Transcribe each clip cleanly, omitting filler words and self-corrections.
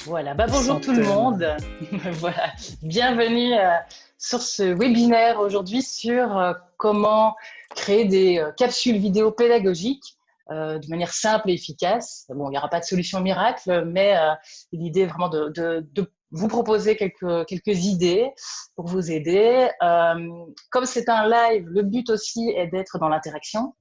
Voilà, bah, bonjour tout le Centaines. monde. Voilà, bienvenue sur ce webinaire aujourd'hui sur comment créer des capsules vidéo pédagogiques de manière simple et efficace. Bon, il n'y aura pas de solution miracle, mais l'idée est vraiment de vous proposer quelques idées pour vous aider. Comme c'est un live, le but aussi est d'être dans l'interaction.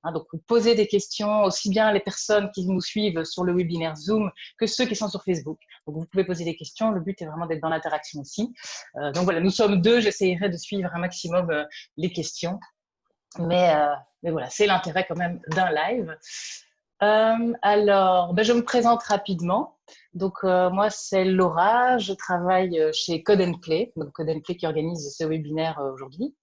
Hein, donc, vous posez des questions aussi bien les personnes qui nous suivent sur le webinaire Zoom que ceux qui sont sur Facebook. Donc, vous pouvez poser des questions. Le but est vraiment d'être dans l'interaction aussi. Donc, voilà, nous sommes deux. J'essaierai de suivre un maximum les questions. Mais, euh, mais voilà, c'est l'intérêt quand même d'un live. Alors, ben, je me présente rapidement. Donc, moi, c'est Laura. Je travaille chez Code and Play. Donc, Code and Play qui organise ce webinaire aujourd'hui.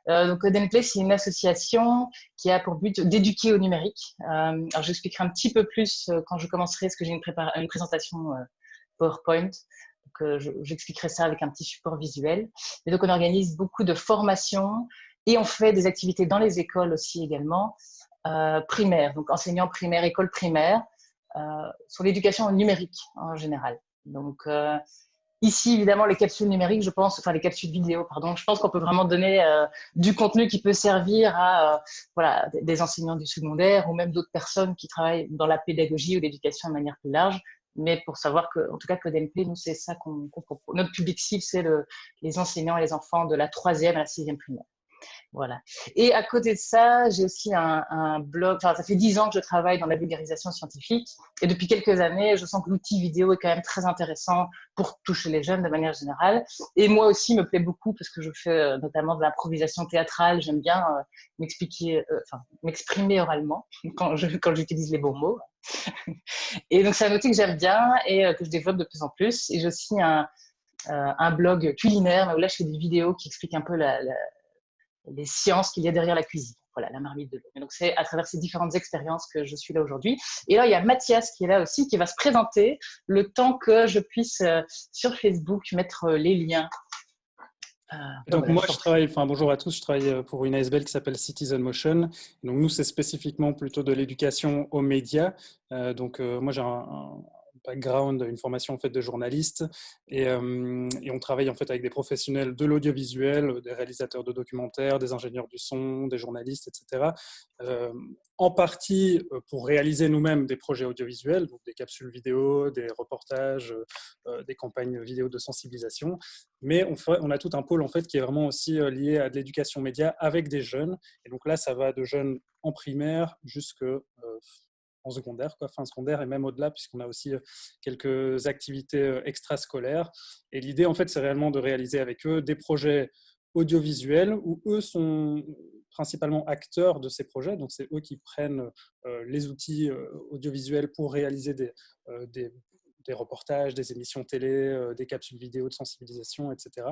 Donc, Code and Play, c'est une association qui a pour but d'éduquer au numérique. Alors, j'expliquerai un petit peu plus quand je commencerai, parce que j'ai une présentation PowerPoint. Donc, j'expliquerai ça avec un petit support visuel. Et donc, on organise beaucoup de formations et on fait des activités dans les écoles aussi également, primaires, donc enseignants primaires, écoles primaires, sur l'éducation numérique en général. Donc, ici, évidemment, les capsules numériques, je pense, enfin les capsules vidéo, pardon, je pense qu'on peut vraiment donner du contenu qui peut servir à voilà, des enseignants du secondaire ou même d'autres personnes qui travaillent dans la pédagogie ou l'éducation de manière plus large. Mais pour savoir que, en tout cas, Code and Play, nous, c'est ça qu'on propose. Notre public cible, c'est les enseignants et les enfants de la 3e à la 6e primaire. Voilà. Et à côté de ça, j'ai aussi un blog. Enfin, ça fait 10 ans que je travaille dans la vulgarisation scientifique. Et depuis quelques années, je sens que l'outil vidéo est quand même très intéressant pour toucher les jeunes de manière générale. Et moi aussi, me plaît beaucoup parce que je fais notamment de l'improvisation théâtrale. J'aime bien m'exprimer oralement quand j'utilise les bons mots. Et donc, c'est un outil que j'aime bien et que je développe de plus en plus. Et j'ai aussi un blog culinaire où là, je fais des vidéos qui expliquent un peu les sciences qu'il y a derrière la cuisine. Voilà, la marmite de l'eau. Et donc, c'est à travers ces différentes expériences que je suis là aujourd'hui. Et là, il y a Mathias qui est là aussi, qui va se présenter le temps que je puisse, sur Facebook, mettre les liens. Ben Donc voilà, moi, je t'en je prie. travaille, enfin bonjour à tous, je travaille pour une ASBL qui s'appelle Citizen Motion. Donc nous, c'est spécifiquement plutôt de l'éducation aux médias. Moi, j'ai un background, une formation en fait de journaliste et on travaille en fait avec des professionnels de l'audiovisuel, des réalisateurs de documentaires, des ingénieurs du son, des journalistes, etc. Euh, En partie pour réaliser nous-mêmes des projets audiovisuels, donc des capsules vidéo, des reportages, des campagnes vidéo de sensibilisation. Mais on a tout un pôle en fait qui est vraiment aussi lié à de l'éducation média avec des jeunes. Et donc là, ça va de jeunes en primaire jusque en secondaire, quoi, fin secondaire et même au-delà, puisqu'on a aussi quelques activités extrascolaires. Et l'idée, en fait, c'est réellement de réaliser avec eux des projets audiovisuels où eux sont principalement acteurs de ces projets. Donc, c'est eux qui prennent les outils audiovisuels pour réaliser des reportages, des émissions télé, des capsules vidéo de sensibilisation, etc.,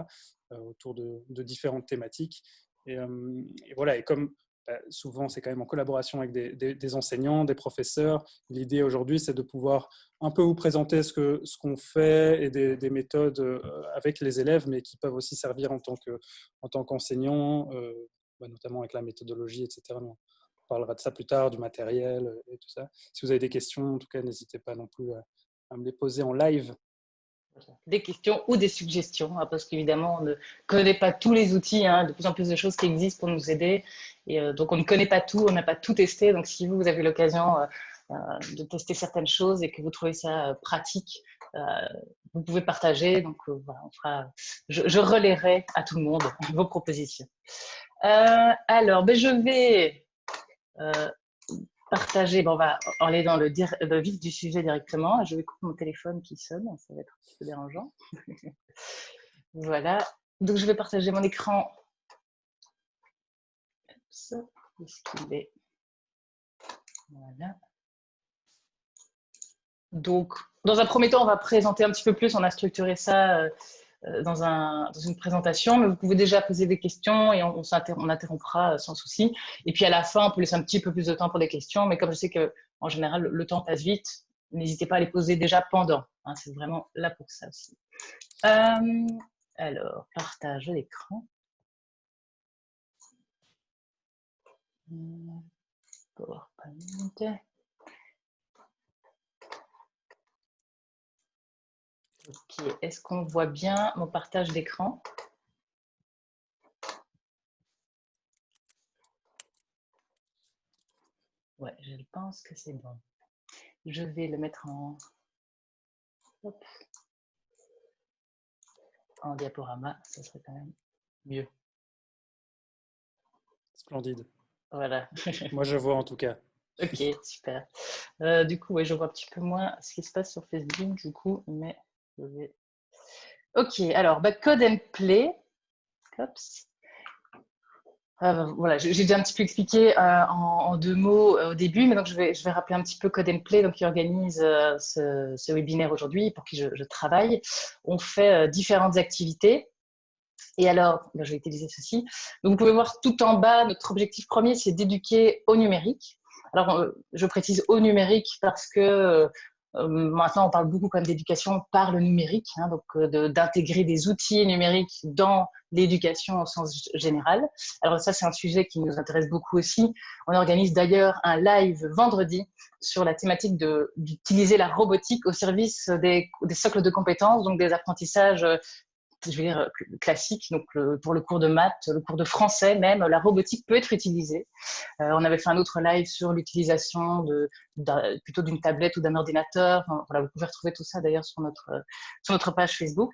autour de différentes thématiques. Et voilà, et comme souvent c'est quand même en collaboration avec des enseignants, des professeurs, l'idée aujourd'hui c'est de pouvoir un peu vous présenter ce qu'on fait et des méthodes avec les élèves, mais qui peuvent aussi servir en tant qu'enseignant, notamment avec la méthodologie, etc. On parlera de ça plus tard, du matériel et tout ça. Si vous avez des questions, en tout cas, n'hésitez pas non plus à me les poser en live. Des questions ou des suggestions, hein, parce qu'évidemment, on ne connaît pas tous les outils, hein, de plus en plus de choses qui existent pour nous aider. Et donc, on ne connaît pas tout, on n'a pas tout testé. Donc, si vous avez l'occasion de tester certaines choses et que vous trouvez ça pratique, euh, vous pouvez partager. Donc, voilà, je relayerai à tout le monde vos propositions. Alors, ben, je vais euh, partager. Bon, on va aller dans le vif du sujet directement. Je vais couper mon téléphone qui sonne, ça va être un peu dérangeant. Voilà. Donc, je vais partager mon écran. Où est-ce qu'il est? Voilà. Donc, dans un premier temps, on va présenter un petit peu plus. On a structuré ça dans une présentation, mais vous pouvez déjà poser des questions et on interrompra sans souci. Et puis à la fin, on peut laisser un petit peu plus de temps pour des questions, mais comme je sais que en général le temps passe vite, n'hésitez pas à les poser déjà pendant. Hein, c'est vraiment là pour ça aussi. Alors, partage l'écran. PowerPoint. Ok, est-ce qu'on voit bien mon partage d'écran? Ouais, je pense que c'est bon. Je vais le mettre hop, en diaporama, ça serait quand même mieux. Splendide. Voilà. Moi, je vois en tout cas. Ok, super. Du coup, ouais, je vois un petit peu moins ce qui se passe sur Facebook, du coup, mais je vais... Ok, alors, Code and Play. Oups. Voilà, j'ai déjà un petit peu expliqué en deux mots au début, mais donc je vais rappeler un petit peu Code and Play, donc qui organise ce webinaire aujourd'hui, pour qui je travaille. On fait différentes activités. Et alors, je vais utiliser ceci. Donc, vous pouvez voir tout en bas, notre objectif premier, c'est d'éduquer au numérique. Alors, je précise au numérique parce que maintenant, on parle beaucoup quand même d'éducation par le numérique, hein, donc d'intégrer des outils numériques dans l'éducation au sens général. Alors ça, c'est un sujet qui nous intéresse beaucoup aussi. On organise d'ailleurs un live vendredi sur la thématique d'utiliser la robotique au service des socles de compétences, donc des apprentissages je vais dire, classique. Donc, pour le cours de maths, le cours de français même, la robotique peut être utilisée. On avait fait un autre live sur l'utilisation plutôt d'une tablette ou d'un ordinateur. Enfin, voilà, vous pouvez retrouver tout ça d'ailleurs sur notre page Facebook.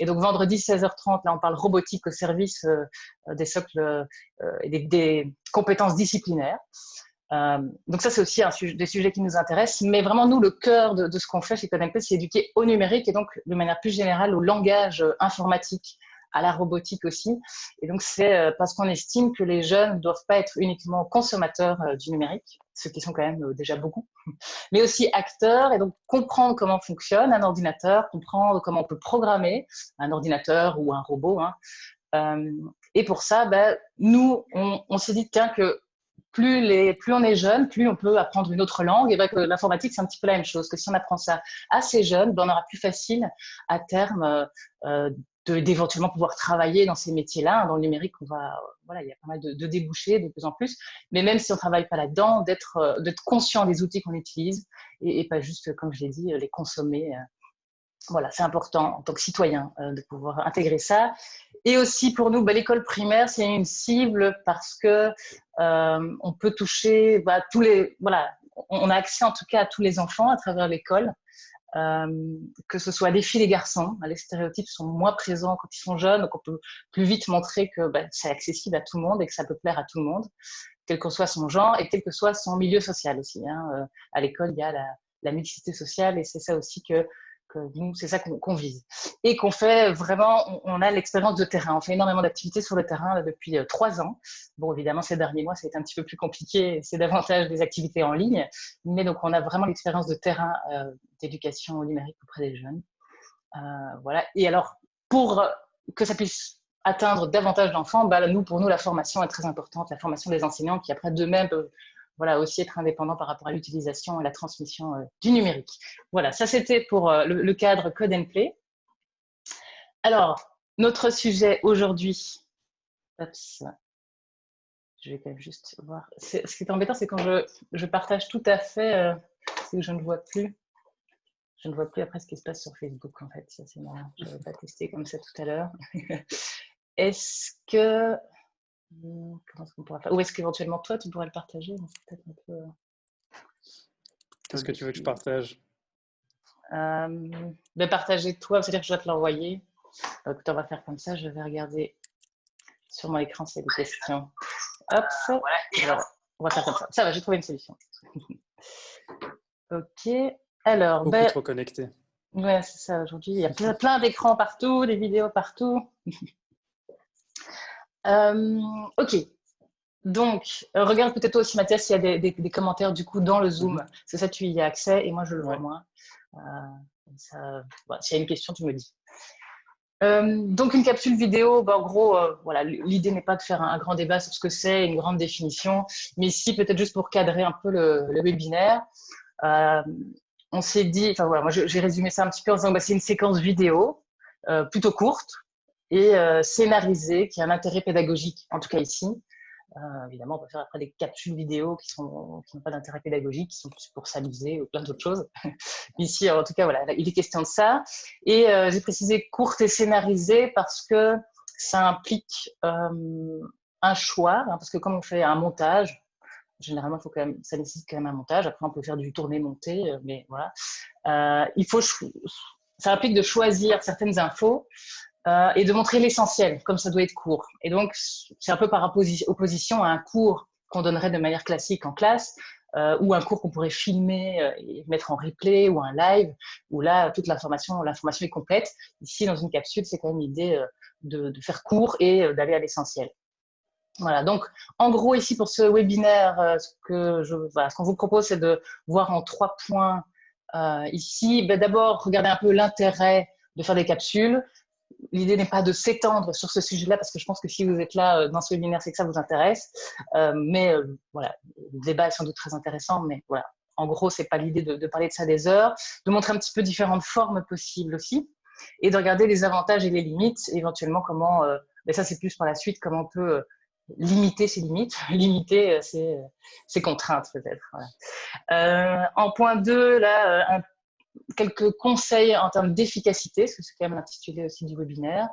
Et donc, vendredi 16h30, là, on parle robotique au service des socles et des compétences disciplinaires. Donc ça, c'est aussi des sujets qui nous intéressent. Mais vraiment, nous, le cœur de ce qu'on fait chez CodeMP, c'est éduquer au numérique et donc, de manière plus générale, au langage informatique, à la robotique aussi. Et donc, c'est parce qu'on estime que les jeunes ne doivent pas être uniquement consommateurs du numérique, ceux qui sont quand même déjà beaucoup, mais aussi acteurs et donc comprendre comment fonctionne un ordinateur, comprendre comment on peut programmer un ordinateur ou un robot. Hein. Et pour ça, nous, on s'est dit, tiens, que plus on est jeune, plus on peut apprendre une autre langue. Et que l'informatique, c'est un petit peu la même chose, que si on apprend ça assez jeune, on aura plus facile à terme d'éventuellement pouvoir travailler dans ces métiers-là. Dans le numérique, voilà, il y a pas mal de débouchés de plus en plus. Mais même si on ne travaille pas là-dedans, d'être conscient des outils qu'on utilise et pas juste, comme je l'ai dit, les consommer. Voilà, c'est important en tant que citoyen de pouvoir intégrer ça. Et aussi pour nous, l'école primaire, c'est une cible parce que on peut toucher tous les. Voilà, on a accès en tout cas à tous les enfants à travers l'école, que ce soit les filles et les garçons. Les stéréotypes sont moins présents quand ils sont jeunes, donc on peut plus vite montrer que c'est accessible à tout le monde et que ça peut plaire à tout le monde, quel que soit son genre et quel que soit son milieu social aussi. Hein. À l'école, il y a la mixité sociale et c'est ça aussi que nous, c'est ça qu'on vise. Et qu'on fait vraiment, on a l'expérience de terrain. On fait énormément d'activités sur le terrain depuis 3 ans. Bon, évidemment, ces derniers mois, ça a été un petit peu plus compliqué. C'est davantage des activités en ligne. Mais donc, on a vraiment l'expérience de terrain d'éducation au numérique auprès des jeunes. Voilà. Et alors, pour que ça puisse atteindre davantage d'enfants, pour nous, la formation est très importante. La formation des enseignants qui, après, d'eux-mêmes, peuvent aussi être indépendants par rapport à l'utilisation et la transmission du numérique. Voilà, ça c'était pour le cadre Code and Play. Alors, notre sujet aujourd'hui, je vais quand même juste voir. Ce qui est embêtant, c'est quand je partage tout à fait, c'est que je ne vois plus. Je ne vois plus après ce qui se passe sur Facebook, en fait. Ça, c'est marrant. Je n'avais pas testé comme ça tout à l'heure. Est-ce que... Comment est-ce qu'on pourra faire? Ou est-ce qu'éventuellement, toi, tu pourrais le partager? C'est peut-être un peu... Qu'est-ce que tu veux que je partage? Partager toi, c'est-à-dire que je dois te l'envoyer. Écoute, on va faire comme ça. Je vais regarder sur mon écran s'il y a des questions. Hop, voilà. On va faire comme ça. Ça va, j'ai trouvé une solution. Ok. Alors, beaucoup trop connecté. Ouais, c'est ça. Aujourd'hui, il y a plein d'écrans partout, des vidéos partout. Ok. Donc, regarde peut-être toi aussi, Mathias, s'il y a des commentaires du coup dans le Zoom. C'est ça, tu y as accès et moi, je le vois moins. S'il y a une question, tu me dis. Donc, une capsule vidéo, en gros, voilà, l'idée n'est pas de faire un grand débat sur ce que c'est, une grande définition, mais ici, peut-être juste pour cadrer un peu le webinaire. On s'est dit, enfin voilà, moi j'ai résumé ça un petit peu en disant c'est une séquence vidéo plutôt courte et scénarisée qui a un intérêt pédagogique, en tout cas ici, Évidemment, on peut faire après des capsules vidéo qui n'ont pas d'intérêt pédagogique, qui sont plus pour s'amuser ou plein d'autres choses. Ici, en tout cas, voilà, il est question de ça. Et j'ai précisé courte et scénarisée parce que ça implique un choix, hein, parce que comme on fait un montage, généralement, ça nécessite quand même un montage. Après, on peut faire du tourné-monté, mais voilà. Ça implique de choisir certaines infos et de montrer l'essentiel, comme ça doit être court. Et donc, c'est un peu par opposition à un cours qu'on donnerait de manière classique en classe, ou un cours qu'on pourrait filmer et mettre en replay, ou un live, où là, toute l'information est complète. Ici, dans une capsule, c'est quand même l'idée de faire court et d'aller à l'essentiel. Voilà, donc en gros ici pour ce webinaire, ce qu'on vous propose, c'est de voir en 3 points ici. D'abord, regardez un peu l'intérêt de faire des capsules. L'idée n'est pas de s'étendre sur ce sujet-là, parce que je pense que si vous êtes là dans ce webinaire, c'est que ça vous intéresse. Voilà, le débat est sans doute très intéressant, mais voilà, en gros, c'est pas l'idée de parler de ça des heures, de montrer un petit peu différentes formes possibles aussi, et de regarder les avantages et les limites, éventuellement comment, mais ça c'est plus par la suite, comment on peut limiter ses limites, limiter ses contraintes peut-être. Voilà. En point 2, là, quelques conseils en termes d'efficacité, parce que c'est quand même l'intitulé aussi du webinaire.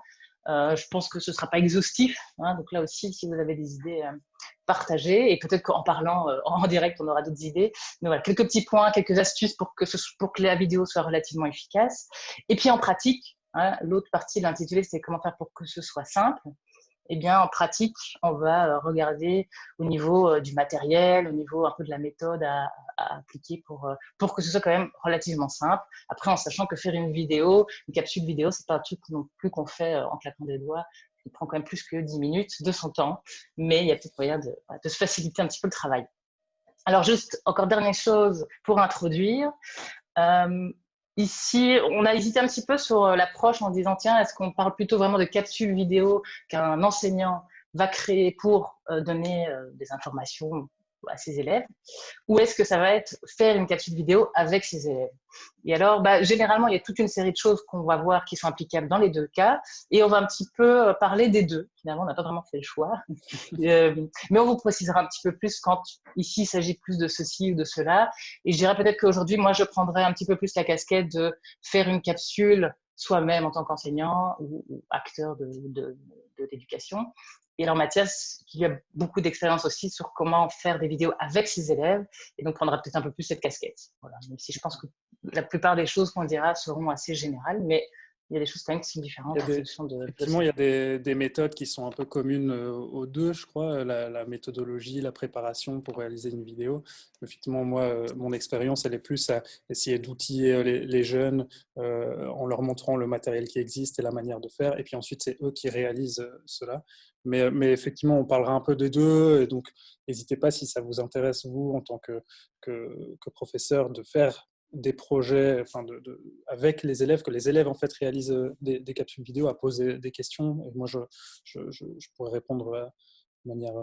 Je pense que ce ne sera pas exhaustif, hein, donc là aussi, si vous avez des idées, partagées, et peut-être qu'en parlant en direct, on aura d'autres idées. Mais voilà, quelques petits points, quelques astuces pour que la vidéo soit relativement efficace. Et puis en pratique, hein, l'autre partie de l'intitulé, c'est comment faire pour que ce soit simple. Eh bien, en pratique, on va regarder au niveau du matériel, au niveau un peu de la méthode à appliquer pour que ce soit quand même relativement simple. Après, en sachant que faire une capsule vidéo, c'est pas un truc non plus qu'on fait en claquant des doigts. Il prend quand même plus que 10 minutes de son temps, mais il y a peut-être moyen de se faciliter un petit peu le travail. Alors, juste encore dernière chose pour introduire. Ici, on a hésité un petit peu sur l'approche en disant, tiens, est-ce qu'on parle plutôt vraiment de capsules vidéo qu'un enseignant va créer pour donner des informations à ses élèves, ou est-ce que ça va être faire une capsule vidéo avec ses élèves? Et alors, généralement, il y a toute une série de choses qu'on va voir qui sont applicables dans les deux cas, et on va un petit peu parler des deux. Finalement, on n'a pas vraiment fait le choix, mais on vous précisera un petit peu plus quand ici il s'agit plus de ceci ou de cela. Et je dirais peut-être qu'aujourd'hui, moi, je prendrais un petit peu plus la casquette de faire une capsule soi-même en tant qu'enseignant ou acteur de l'éducation. Et alors Mathias, qui a beaucoup d'expérience aussi sur comment faire des vidéos avec ses élèves, et donc prendra peut-être un peu plus cette casquette. Voilà. Même si je pense que la plupart des choses qu'on dira seront assez générales, mais il y a des choses quand même qui sont différentes en fonction de effectivement, il y a des méthodes qui sont un peu communes aux deux, je crois, la méthodologie, la préparation pour réaliser une vidéo. Effectivement, moi, mon expérience, elle est plus à essayer d'outiller les jeunes en leur montrant le matériel qui existe et la manière de faire, et puis ensuite, c'est eux qui réalisent cela. Mais effectivement, on parlera un peu des deux, et donc n'hésitez pas, si ça vous intéresse, vous, en tant que professeur, de faire des projets avec les élèves, que les élèves en fait réalisent des capsules vidéo, à poser des questions. Et moi, je pourrais répondre de manière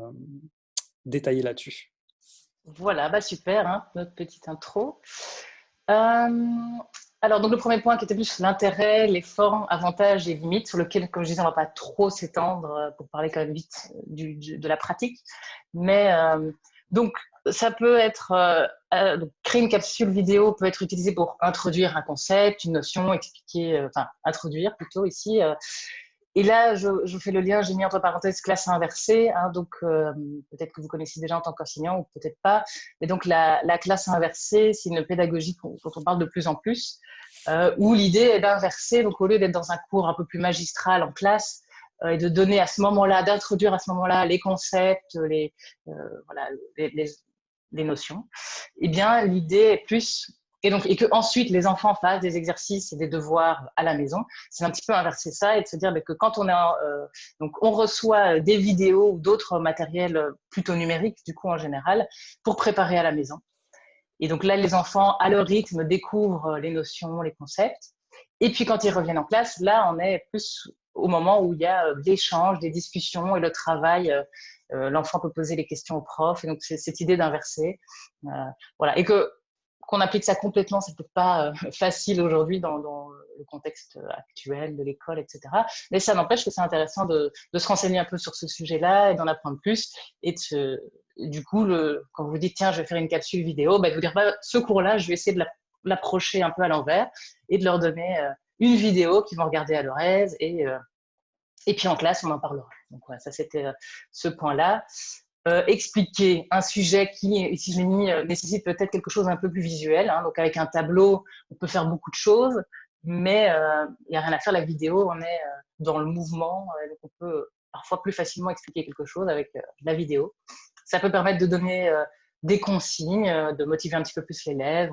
détaillée là-dessus. Voilà, super, hein, notre petite intro. Alors, donc le premier point qui était plus l'intérêt, les formes, avantages et limites, sur lequel, comme je disais, on ne va pas trop s'étendre pour parler quand même vite de la pratique. Mais donc, ça peut être, donc, créer une capsule vidéo peut être utilisé pour introduire un concept, une notion, introduire plutôt ici. Et là, je fais le lien, j'ai mis entre parenthèses classe inversée, hein, donc peut-être que vous connaissez déjà en tant qu'enseignant ou peut-être pas. Mais donc la classe inversée, c'est une pédagogie dont on parle de plus en plus, où l'idée est d'inverser, donc au lieu d'être dans un cours un peu plus magistral en classe, et de donner à ce moment-là, d'introduire à ce moment-là les concepts, voilà, les notions, eh bien l'idée est plus et que ensuite les enfants fassent des exercices et des devoirs à la maison, c'est un petit peu inverser ça et de se dire que quand donc on reçoit des vidéos ou d'autres matériels plutôt numériques du coup en général pour préparer à la maison. Et donc là les enfants à leur rythme découvrent les notions, les concepts. Et puis quand ils reviennent en classe, là on est plus au moment où il y a l'échange, des discussions et le travail. L'enfant peut poser les questions au prof. Et donc c'est cette idée d'inverser, voilà. Et que qu'on applique ça complètement, c'est peut-être pas facile aujourd'hui dans le contexte actuel de l'école, etc. Mais ça n'empêche que c'est intéressant de se renseigner un peu sur ce sujet-là et d'en apprendre plus. Et du coup, quand vous dites, tiens, je vais faire une capsule vidéo, bah, de vous dire, bah, ce cours-là, je vais essayer de l'approcher un peu à l'envers et de leur donner une vidéo qu'ils vont regarder à leur aise et puis en classe, on en parlera. Donc voilà, ça c'était ce point-là. Expliquer un sujet qui, ici je l'ai mis, nécessite peut-être quelque chose un peu plus visuel. Hein. Donc avec un tableau, on peut faire beaucoup de choses, mais il n'y a rien à faire. La vidéo, on est dans le mouvement, donc on peut parfois plus facilement expliquer quelque chose avec la vidéo. Ça peut permettre de donner des consignes, de motiver un petit peu plus l'élève.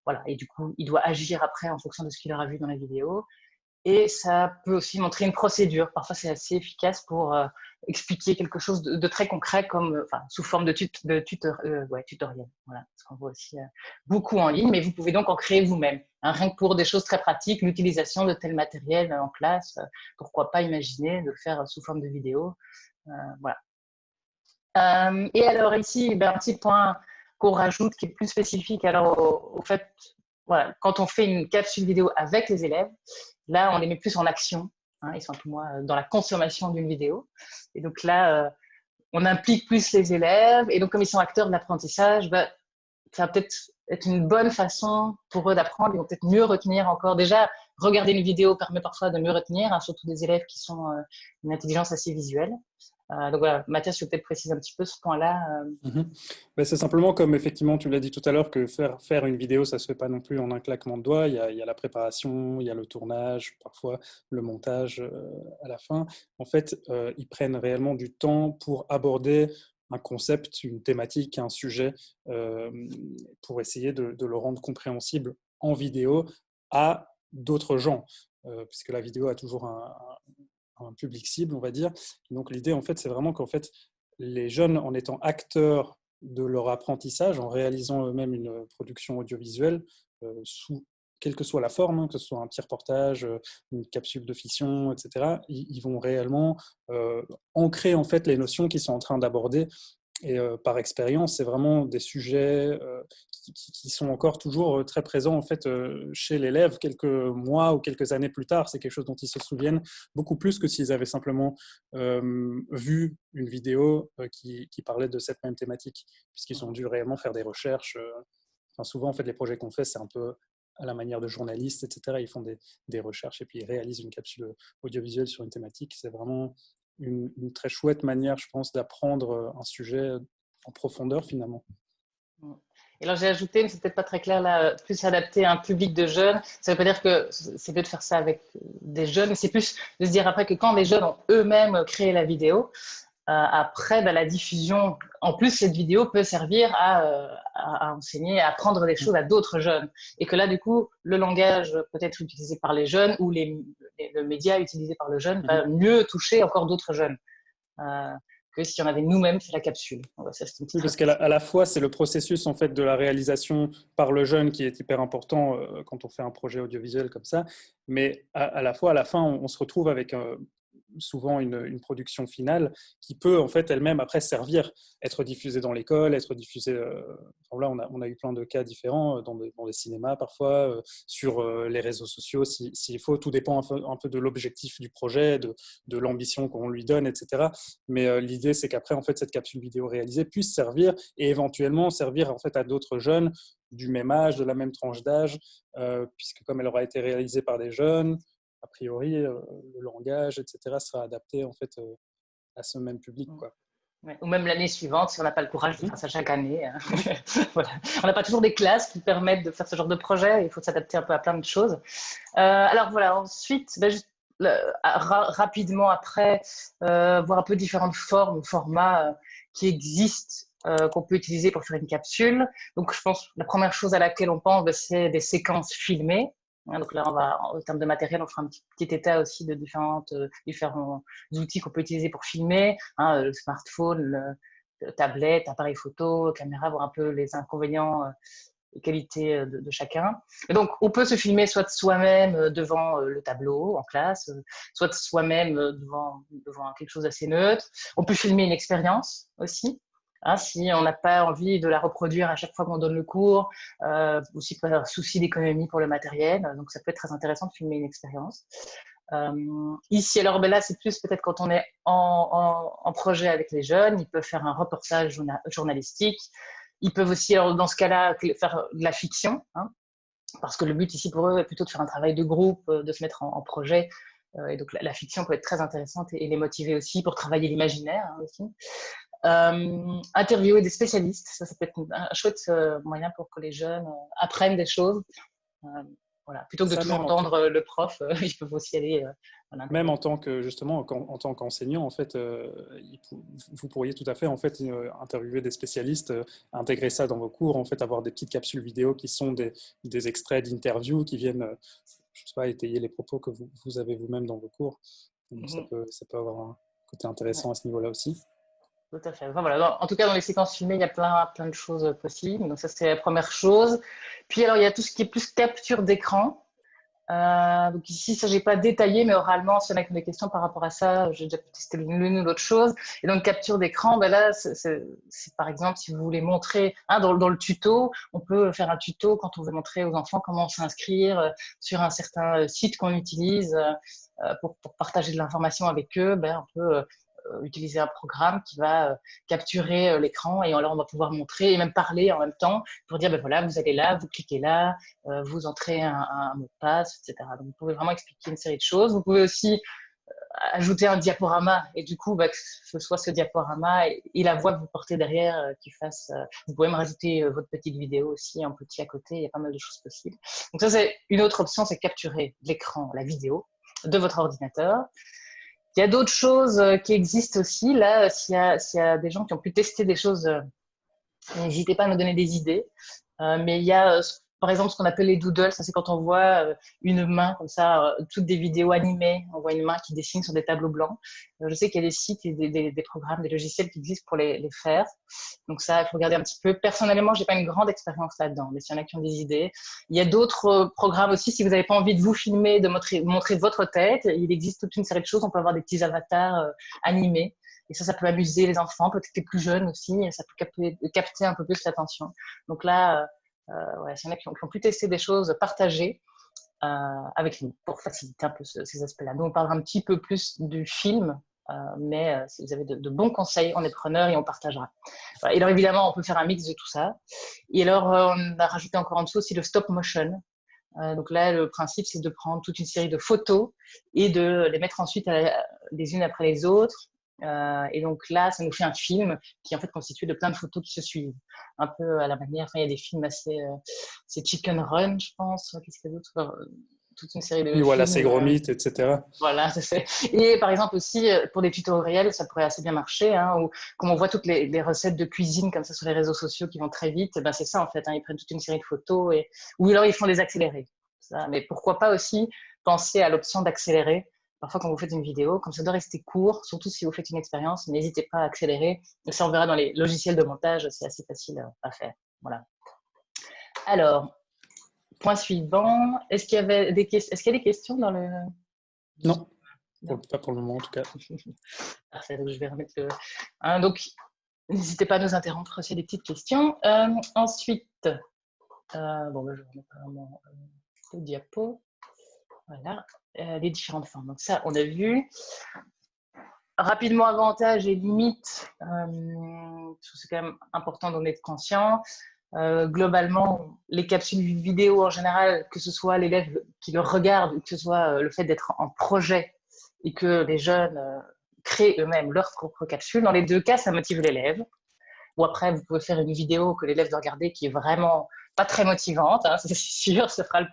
Voilà. Et du coup, il doit agir après en fonction de ce qu'il aura vu dans la vidéo. Et ça peut aussi montrer une procédure. Parfois, c'est assez efficace pour expliquer quelque chose de très concret, comme sous forme de tutoriel. Voilà, ce qu'on voit aussi beaucoup en ligne. Mais vous pouvez donc en créer vous-même. Hein, rien que pour des choses très pratiques, l'utilisation de tel matériel en classe. Pourquoi pas imaginer de le faire sous forme de vidéo. Voilà. Et alors ici, un petit point qu'on rajoute qui est plus spécifique alors au fait, voilà, quand on fait une capsule vidéo avec les élèves, là, on les met plus en action. Hein, ils sont un peu moins dans la consommation d'une vidéo. Et donc là, on implique plus les élèves. Et donc, comme ils sont acteurs de l'apprentissage, ça va peut-être être une bonne façon pour eux d'apprendre. Ils vont peut-être mieux retenir encore. Déjà, regarder une vidéo permet parfois de mieux retenir, hein, surtout des élèves qui sont une intelligence assez visuelle. Donc voilà, Mathias, je vais peut-être préciser un petit peu ce point-là. C'est simplement comme effectivement tu l'as dit tout à l'heure que faire une vidéo, ça ne se fait pas non plus en un claquement de doigts. Il y a la préparation, il y a le tournage, parfois le montage à la fin. En fait, ils prennent réellement du temps pour aborder un concept, une thématique, un sujet, pour essayer de le rendre compréhensible en vidéo à d'autres gens, puisque la vidéo a toujours un public cible, on va dire. Donc l'idée, en fait, c'est vraiment qu'en fait, les jeunes, en étant acteurs de leur apprentissage, en réalisant eux-mêmes une production audiovisuelle, sous quelle que soit la forme, hein, que ce soit un petit reportage, une capsule de fiction, etc., ils vont réellement ancrer en fait les notions qu'ils sont en train d'aborder. Et par expérience, c'est vraiment des sujets qui sont encore toujours très présents en fait, chez l'élève quelques mois ou quelques années plus tard. C'est quelque chose dont ils se souviennent beaucoup plus que s'ils avaient simplement vu une vidéo qui parlait de cette même thématique, puisqu'ils ont dû réellement faire des recherches. Souvent, en fait, les projets qu'on fait, c'est un peu à la manière de journalistes, etc. Ils font des recherches et puis ils réalisent une capsule audiovisuelle sur une thématique. C'est vraiment une très chouette manière, je pense, d'apprendre un sujet en profondeur, finalement. Et alors, j'ai ajouté, mais c'est peut-être pas très clair là, plus adapté à un public de jeunes. Ça veut pas dire que c'est mieux de faire ça avec des jeunes, mais c'est plus de se dire après que quand les jeunes ont eux-mêmes créé la vidéo, après, la diffusion, en plus, cette vidéo peut servir à enseigner, à apprendre des choses à d'autres jeunes. Et que là, du coup, le langage peut être utilisé par les jeunes ou le média utilisé par le jeune va mieux toucher encore d'autres jeunes que si on avait nous-mêmes fait la capsule. Ça, oui, parce qu'à la fois, c'est le processus en fait, de la réalisation par le jeune qui est hyper important quand on fait un projet audiovisuel comme ça, mais à la fois, à la fin, on se retrouve avec souvent une production finale qui peut en fait elle-même après servir, être diffusée dans l'école, être diffusée. Là, on a eu plein de cas différents dans des cinémas parfois, sur les réseaux sociaux s'il faut. Tout dépend un peu de l'objectif du projet, de l'ambition qu'on lui donne, etc. Mais l'idée, c'est qu'après en fait cette capsule vidéo réalisée puisse servir et éventuellement servir en fait à d'autres jeunes du même âge, de la même tranche d'âge, puisque comme elle aura été réalisée par des jeunes, a priori, le langage, etc., sera adapté en fait à ce même public, quoi. Ouais. Ou même l'année suivante, si on n'a pas le courage de faire ça chaque année. Hein. Voilà. On n'a pas toujours des classes qui permettent de faire ce genre de projet. Il faut s'adapter un peu à plein de choses. Alors voilà, ensuite, juste, rapidement après, voir un peu différentes formes, formats qui existent, qu'on peut utiliser pour faire une capsule. Donc je pense que la première chose à laquelle on pense, c'est des séquences filmées. Donc là, en termes de matériel, on fera un petit état aussi de différents outils qu'on peut utiliser pour filmer, hein, le smartphone, le tablette, appareil photo, caméra, voir un peu les inconvénients et qualités de chacun. Et donc, on peut se filmer soit de soi-même devant le tableau en classe, soit de soi-même devant quelque chose d'assez neutre. On peut filmer une expérience aussi. Hein, si on n'a pas envie de la reproduire à chaque fois qu'on donne le cours, aussi pas souci d'économie pour le matériel, donc ça peut être très intéressant de filmer une expérience. Ici, alors ben là, c'est plus peut-être quand on est en projet avec les jeunes, ils peuvent faire un reportage journalistique. Ils peuvent aussi, alors, dans ce cas-là, faire de la fiction, hein, parce que le but ici pour eux est plutôt de faire un travail de groupe, de se mettre en projet. Et donc la fiction peut être très intéressante et les motiver aussi pour travailler l'imaginaire, hein, aussi. Interviewer des spécialistes, ça peut être un chouette moyen pour que les jeunes apprennent des choses. Euh, voilà. Plutôt que de Ça, toujours même entendre le prof, ils peuvent aussi aller en même interview. en tant que justement en tant qu'enseignant, en fait, vous pourriez tout à fait en fait interviewer des spécialistes, intégrer ça dans vos cours, en fait, avoir des petites capsules vidéo qui sont des extraits d'interviews qui viennent, je sais pas, étayer les propos que vous avez vous-même dans vos cours. Donc Mhm. ça peut avoir un côté Ouais, intéressant à ce niveau-là aussi. tout à fait. Enfin, voilà. En tout cas, dans les séquences filmées, il y a plein de choses possibles. Donc ça, c'est la première chose. Puis alors, il y a tout ce qui est plus capture d'écran. Donc ici, ça, j'ai pas détaillé, mais oralement, s'il y en a qui ont des questions par rapport à ça, j'ai déjà testé l'une ou l'autre chose. Et donc, capture d'écran, ben là, c'est par exemple, si vous voulez montrer, hein, dans le tuto, on peut faire un tuto quand on veut montrer aux enfants comment s'inscrire sur un certain site qu'on utilise pour partager de l'information avec eux. Ben, on peut utiliser un programme qui va capturer l'écran et alors on va pouvoir montrer et même parler en même temps pour dire, ben voilà, vous allez là, vous cliquez là, vous entrez un mot de passe, etc. Donc, vous pouvez vraiment expliquer une série de choses. Vous pouvez aussi ajouter un diaporama et du coup, bah, que ce soit ce diaporama et la voix que vous portez derrière qui fasse. Vous pouvez me rajouter votre petite vidéo aussi en petit à côté. Il y a pas mal de choses possibles. Donc ça, c'est une autre option, c'est capturer l'écran, la vidéo de votre ordinateur. Il y a d'autres choses qui existent aussi. Là, s'il y a des gens qui ont pu tester des choses, n'hésitez pas à me donner des idées. Mais il y a, par exemple, ce qu'on appelle les doodles. Ça, c'est quand on voit une main comme ça, toutes des vidéos animées. On voit une main qui dessine sur des tableaux blancs. Je sais qu'il y a des sites et des programmes, des logiciels qui existent pour les faire. Donc ça, il faut regarder un petit peu. Personnellement, j'ai pas une grande expérience là-dedans, mais s'il y en a qui ont des idées. Il y a d'autres programmes aussi. Si vous n'avez pas envie de vous filmer, de montrer votre tête, il existe toute une série de choses. On peut avoir des petits avatars animés. Et ça peut amuser les enfants, peut-être les plus jeunes aussi, et ça peut capter un peu plus l'attention. Donc là, ouais, s'il y en a qui ont pu tester des choses partagées avec nous pour faciliter un peu ces aspects-là. Nous, on parlera un petit peu plus du film, mais si vous avez de bons conseils, on est preneurs et on partagera. Voilà. Et alors évidemment, on peut faire un mix de tout ça. Et alors, on a rajouté encore en dessous aussi le stop motion. Donc là, le principe, c'est de prendre toute une série de photos et de les mettre ensuite les unes après les autres. Et donc là, ça nous fait un film qui est en fait constitué de plein de photos qui se suivent. Un peu à la manière, enfin, il y a des films assez... c'est Chicken Run, je pense. Qu'est-ce qu'il y a d'autre? Toute une série Oui, de voilà, c'est films. gros mythes, etc. Voilà, c'est fait. Et par exemple aussi, pour des tutoriels, ça pourrait assez bien marcher, hein, ou comme on voit toutes les recettes de cuisine comme ça sur les réseaux sociaux qui vont très vite, ben c'est ça en fait, hein, ils prennent toute une série de photos, ou alors ils font des accélérés. Ça. Mais pourquoi pas aussi penser à l'option d'accélérer. Parfois, quand vous faites une vidéo, comme ça doit rester court, surtout si vous faites une expérience, n'hésitez pas à accélérer. Et ça, on verra dans les logiciels de montage, c'est assez facile à faire. Voilà. Alors, point suivant. Est-ce qu'il y avait est-ce qu'il y a des questions dans le... Non, Non. pas pour le moment en tout cas. Parfait, donc je vais remettre le... Hein, donc, n'hésitez pas à nous interrompre s'il y a des petites questions. Ensuite, bon, ben, je vais remettre vraiment le diapo. Voilà, les différentes formes. Donc ça, on a vu. Rapidement, avantages et limites. C'est quand même important d'en être conscient. Globalement, les capsules vidéo en général, que ce soit l'élève qui le regarde ou que ce soit le fait d'être en projet et que les jeunes créent eux-mêmes leurs propres capsules, dans les deux cas, ça motive l'élève. Ou après, vous pouvez faire une vidéo que l'élève doit regarder qui est vraiment pas très motivante, hein, c'est sûr, ce sera le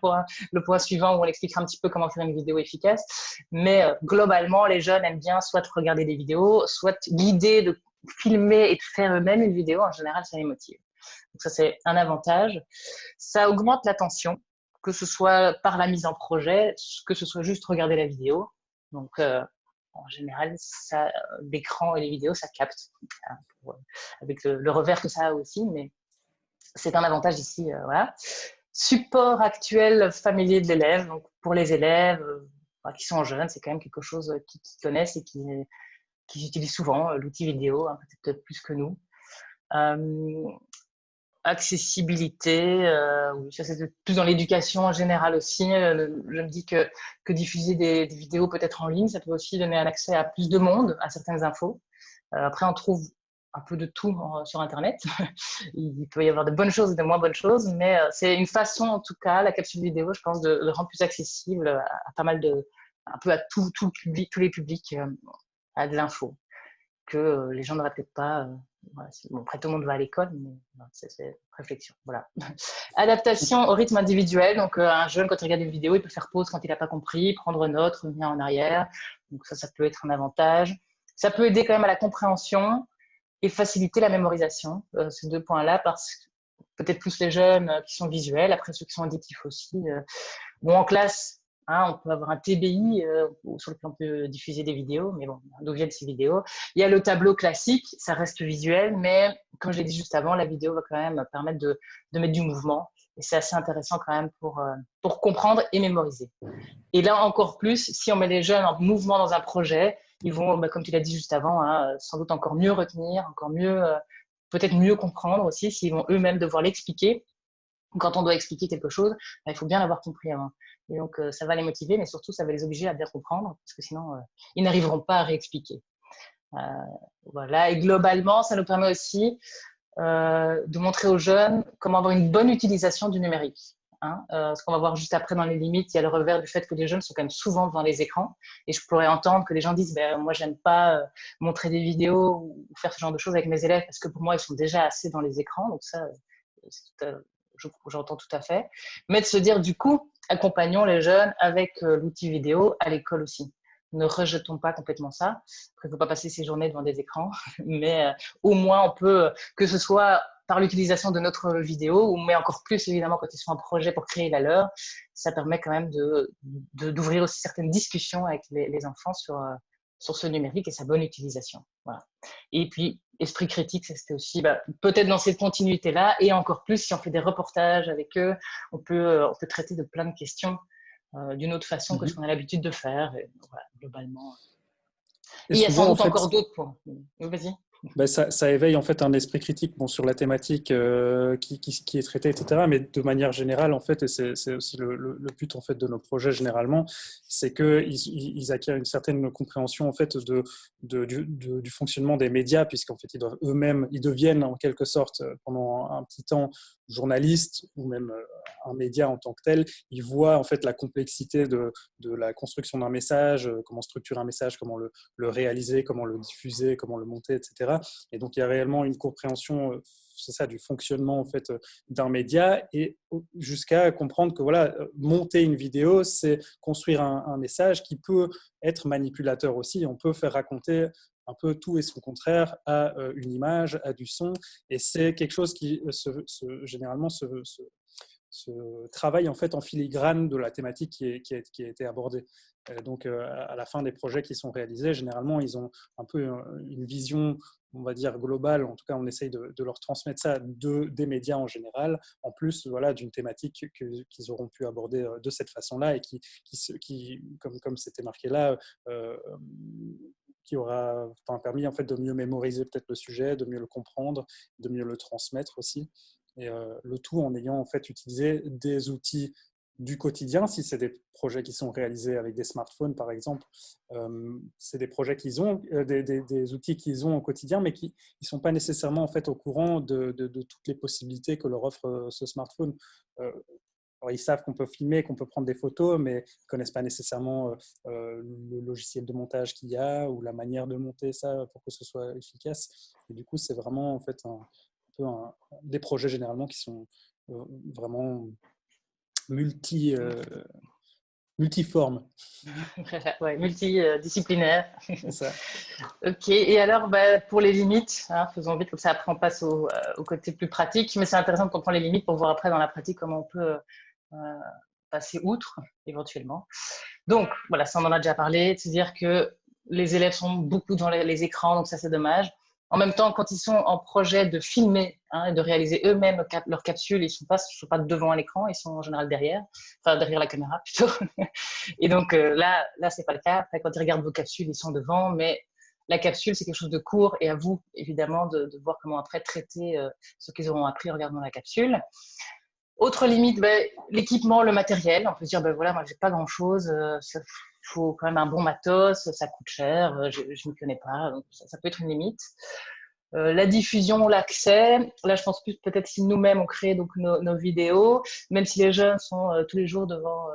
point suivant où on expliquera un petit peu comment faire une vidéo efficace. Mais globalement, les jeunes aiment bien soit regarder des vidéos, soit l'idée de filmer et de faire eux-mêmes une vidéo, en général, ça les motive. Donc ça, c'est un avantage. Ça augmente l'attention, que ce soit par la mise en projet, que ce soit juste regarder la vidéo. Donc, en général, ça, l'écran et les vidéos, ça capte, hein, avec le revers que ça a aussi, mais c'est un avantage ici. Voilà. Support actuel familier de l'élève, donc pour les élèves qui sont jeunes, c'est quand même quelque chose qu'ils connaissent et qu'ils utilisent souvent, l'outil vidéo, hein, peut-être plus que nous. Accessibilité, oui, ça c'est plus dans l'éducation en général aussi. Je me dis que diffuser des vidéos peut-être en ligne, ça peut aussi donner un accès à plus de monde, à certaines infos. Après, on trouve un peu de tout sur Internet. Il peut y avoir de bonnes choses et de moins bonnes choses, mais c'est une façon, en tout cas, la capsule vidéo, je pense, de rendre plus accessible à pas mal un peu à tout le public, tous les publics, à de l'info que les gens n'auraient peut-être pas. Voilà, bon, après, tout le monde va à l'école, mais c'est réflexion. Voilà. Adaptation au rythme individuel. Donc, un jeune, quand il regarde une vidéo, il peut faire pause quand il n'a pas compris, prendre note, revenir en arrière. Donc, ça peut être un avantage. Ça peut aider quand même à la compréhension et faciliter la mémorisation, ces 2 points-là, parce que peut-être plus les jeunes qui sont visuels, après ceux qui sont auditifs aussi. Bon, en classe, hein, on peut avoir un TBI sur lequel on peut diffuser des vidéos, mais bon, d'où viennent ces vidéos? Il y a le tableau classique, ça reste visuel, mais comme je l'ai dit juste avant, la vidéo va quand même permettre de mettre du mouvement. Et c'est assez intéressant quand même pour comprendre et mémoriser. Et là, encore plus, si on met les jeunes en mouvement dans un projet, ils vont, comme tu l'as dit juste avant, hein, sans doute encore mieux retenir, encore mieux, peut-être mieux comprendre aussi, s'ils vont eux-mêmes devoir l'expliquer. Quand on doit expliquer quelque chose, il faut bien l'avoir compris avant. Et donc, ça va les motiver, mais surtout, ça va les obliger à bien comprendre, parce que sinon, ils n'arriveront pas à réexpliquer. Voilà. Et globalement, ça nous permet aussi de montrer aux jeunes comment avoir une bonne utilisation du numérique. Hein. Ce qu'on va voir juste après dans les limites, il y a le revers du fait que les jeunes sont quand même souvent devant les écrans. Et je pourrais entendre que les gens disent moi, j'aime pas montrer des vidéos ou faire ce genre de choses avec mes élèves parce que pour moi, ils sont déjà assez dans les écrans. Donc ça, j'entends tout à fait. Mais de se dire, du coup, accompagnons les jeunes avec l'outil vidéo à l'école aussi. Ne rejetons pas complètement ça. Il ne faut pas passer ses journées devant des écrans, mais au moins on peut, que ce soit par l'utilisation de notre vidéo, ou mais encore plus évidemment quand ils sont en projet pour créer la leur, ça permet quand même d'ouvrir aussi certaines discussions avec les enfants sur ce numérique et sa bonne utilisation. Voilà. Et puis, esprit critique, c'était aussi peut-être dans cette continuité-là, et encore plus si on fait des reportages avec eux, on peut traiter de plein de questions d'une autre façon que ce qu'on a l'habitude de faire. Et, voilà, globalement. Et il y a sans souvent, en doute fait, encore d'autres points. Vas-y. ben, ça éveille en fait un esprit critique bon, sur la thématique qui est traitée, etc. Mais de manière générale, en fait, et c'est aussi le but en fait de nos projets généralement, c'est qu'ils acquièrent une certaine compréhension en fait du fonctionnement des médias, puisqu'en fait ils doivent eux-mêmes, ils deviennent en quelque sorte pendant un petit temps journalistes ou même un média en tant que tel. Ils voient en fait la complexité de la construction d'un message, comment structurer un message, comment le réaliser, comment le diffuser, comment le monter, etc. Et donc, il y a réellement une compréhension, c'est ça, du fonctionnement en fait d'un média, et jusqu'à comprendre que voilà, monter une vidéo, c'est construire un message qui peut être manipulateur aussi. On peut faire raconter un peu tout et son contraire à une image, à du son, et c'est quelque chose qui généralement se travaille en fait en filigrane de la thématique qui a été abordée. Donc, à la fin des projets qui sont réalisés, généralement, ils ont un peu une vision, on va dire, globale. En tout cas, on essaye de leur transmettre ça des médias en général, en plus voilà, d'une thématique qu'ils auront pu aborder de cette façon-là et qui comme c'était marqué là, qui aura permis en fait, de mieux mémoriser peut-être le sujet, de mieux le comprendre, de mieux le transmettre aussi. Et le tout en ayant en fait utilisé des outils du quotidien. Si c'est des projets qui sont réalisés avec des smartphones, par exemple, c'est des projets qu'ils ont, des outils qu'ils ont au quotidien, mais qui ne sont pas nécessairement en fait au courant de toutes les possibilités que leur offre ce smartphone. Alors, ils savent qu'on peut filmer, qu'on peut prendre des photos, mais ils ne connaissent pas nécessairement le logiciel de montage qu'il y a ou la manière de monter ça pour que ce soit efficace. Et du coup, c'est vraiment en fait des projets généralement qui sont vraiment multiformes. Ouais, multidisciplinaire. C'est ça. Ok, et alors pour les limites, hein, faisons vite, comme ça après on passe au côté plus pratique, mais c'est intéressant de comprendre les limites pour voir après dans la pratique comment on peut passer outre éventuellement. Donc voilà, ça on en a déjà parlé, de se dire que les élèves sont beaucoup dans les écrans, donc ça c'est dommage. En même temps, quand ils sont en projet de filmer et de réaliser eux-mêmes leur capsule, ils sont pas devant un écran, ils sont en général derrière, enfin derrière la caméra plutôt. Et donc là c'est pas le cas. Enfin, quand ils regardent vos capsules, ils sont devant, mais la capsule, c'est quelque chose de court et à vous, évidemment, de voir comment après traiter ce qu'ils auront appris en regardant la capsule. Autre limite, l'équipement, le matériel. On peut se dire, voilà, moi, j'ai pas grand-chose. Il faut quand même un bon matos, ça coûte cher, je ne m'y connais pas. Donc ça peut être une limite. La diffusion, l'accès. Là, je pense plus peut-être si nous-mêmes on crée donc nos vidéos, même si les jeunes sont tous les jours devant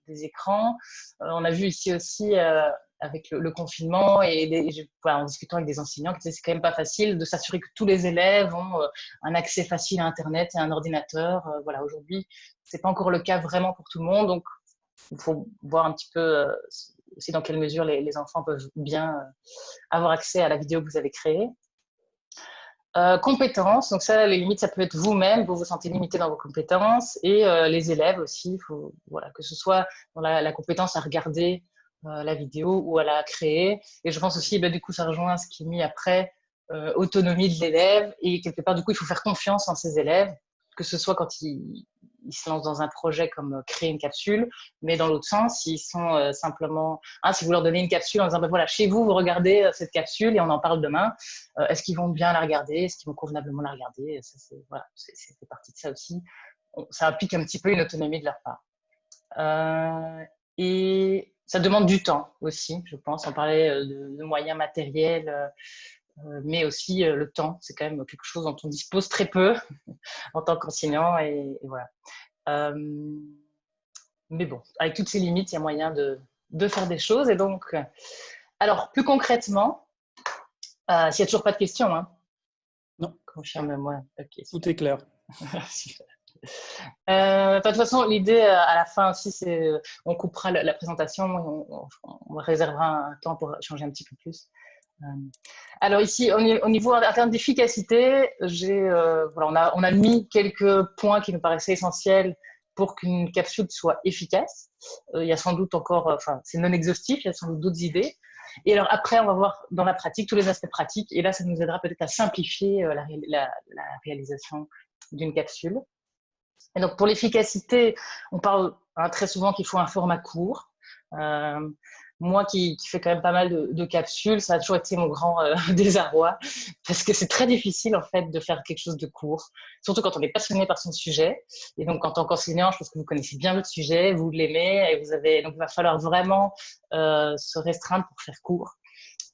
des écrans. On a vu ici aussi avec le confinement en discutant avec des enseignants, que c'est quand même pas facile de s'assurer que tous les élèves ont un accès facile à Internet et à un ordinateur. Voilà, aujourd'hui, c'est pas encore le cas vraiment pour tout le monde, donc il faut voir un petit peu aussi dans quelle mesure les enfants peuvent bien avoir accès à la vidéo que vous avez créée. Compétences, donc ça, les limites, ça peut être vous-même, vous vous sentez limité dans vos compétences, et les élèves aussi, voilà, que ce soit dans la compétence à regarder la vidéo ou à la créer. Et je pense aussi, du coup, ça rejoint ce qui est mis après, autonomie de l'élève, et quelque part, du coup, il faut faire confiance en ses élèves, que ce soit quand ils se lancent dans un projet comme créer une capsule, mais dans l'autre sens, s'ils sont simplement, si vous leur donnez une capsule en disant, voilà, chez vous, vous regardez cette capsule et on en parle demain, est-ce qu'ils vont bien la regarder, est-ce qu'ils vont convenablement la regarder, ça, c'est fait partie de ça aussi. Ça implique un petit peu une autonomie de leur part. Et ça demande du temps aussi, je pense. On parlait de moyens matériels, mais aussi le temps, c'est quand même quelque chose dont on dispose très peu en tant qu'enseignant, et voilà. Mais bon, avec toutes ces limites, il y a moyen de faire des choses. Et donc, alors, plus concrètement, s'il n'y a toujours pas de questions, hein. Non. Confirme-moi. Okay, tout est clair. De toute façon, l'idée à la fin aussi, c'est on coupera la présentation, on réservera un temps pour échanger un petit peu plus. Alors ici, au niveau en termes d'efficacité, voilà, on a mis quelques points qui nous paraissaient essentiels pour qu'une capsule soit efficace. Il y a sans doute encore, c'est non exhaustif, il y a sans doute d'autres idées. Et alors après, on va voir dans la pratique tous les aspects pratiques, et là, ça nous aidera peut-être à simplifier la réalisation d'une capsule. Et donc pour l'efficacité, on parle très souvent qu'il faut un format court. Moi qui fais quand même pas mal de capsules, ça a toujours été mon grand désarroi, parce que c'est très difficile en fait de faire quelque chose de court, surtout quand on est passionné par son sujet. Et donc en tant qu'enseignant, je pense que vous connaissez bien votre sujet, vous l'aimez, et donc il va falloir vraiment se restreindre pour faire court.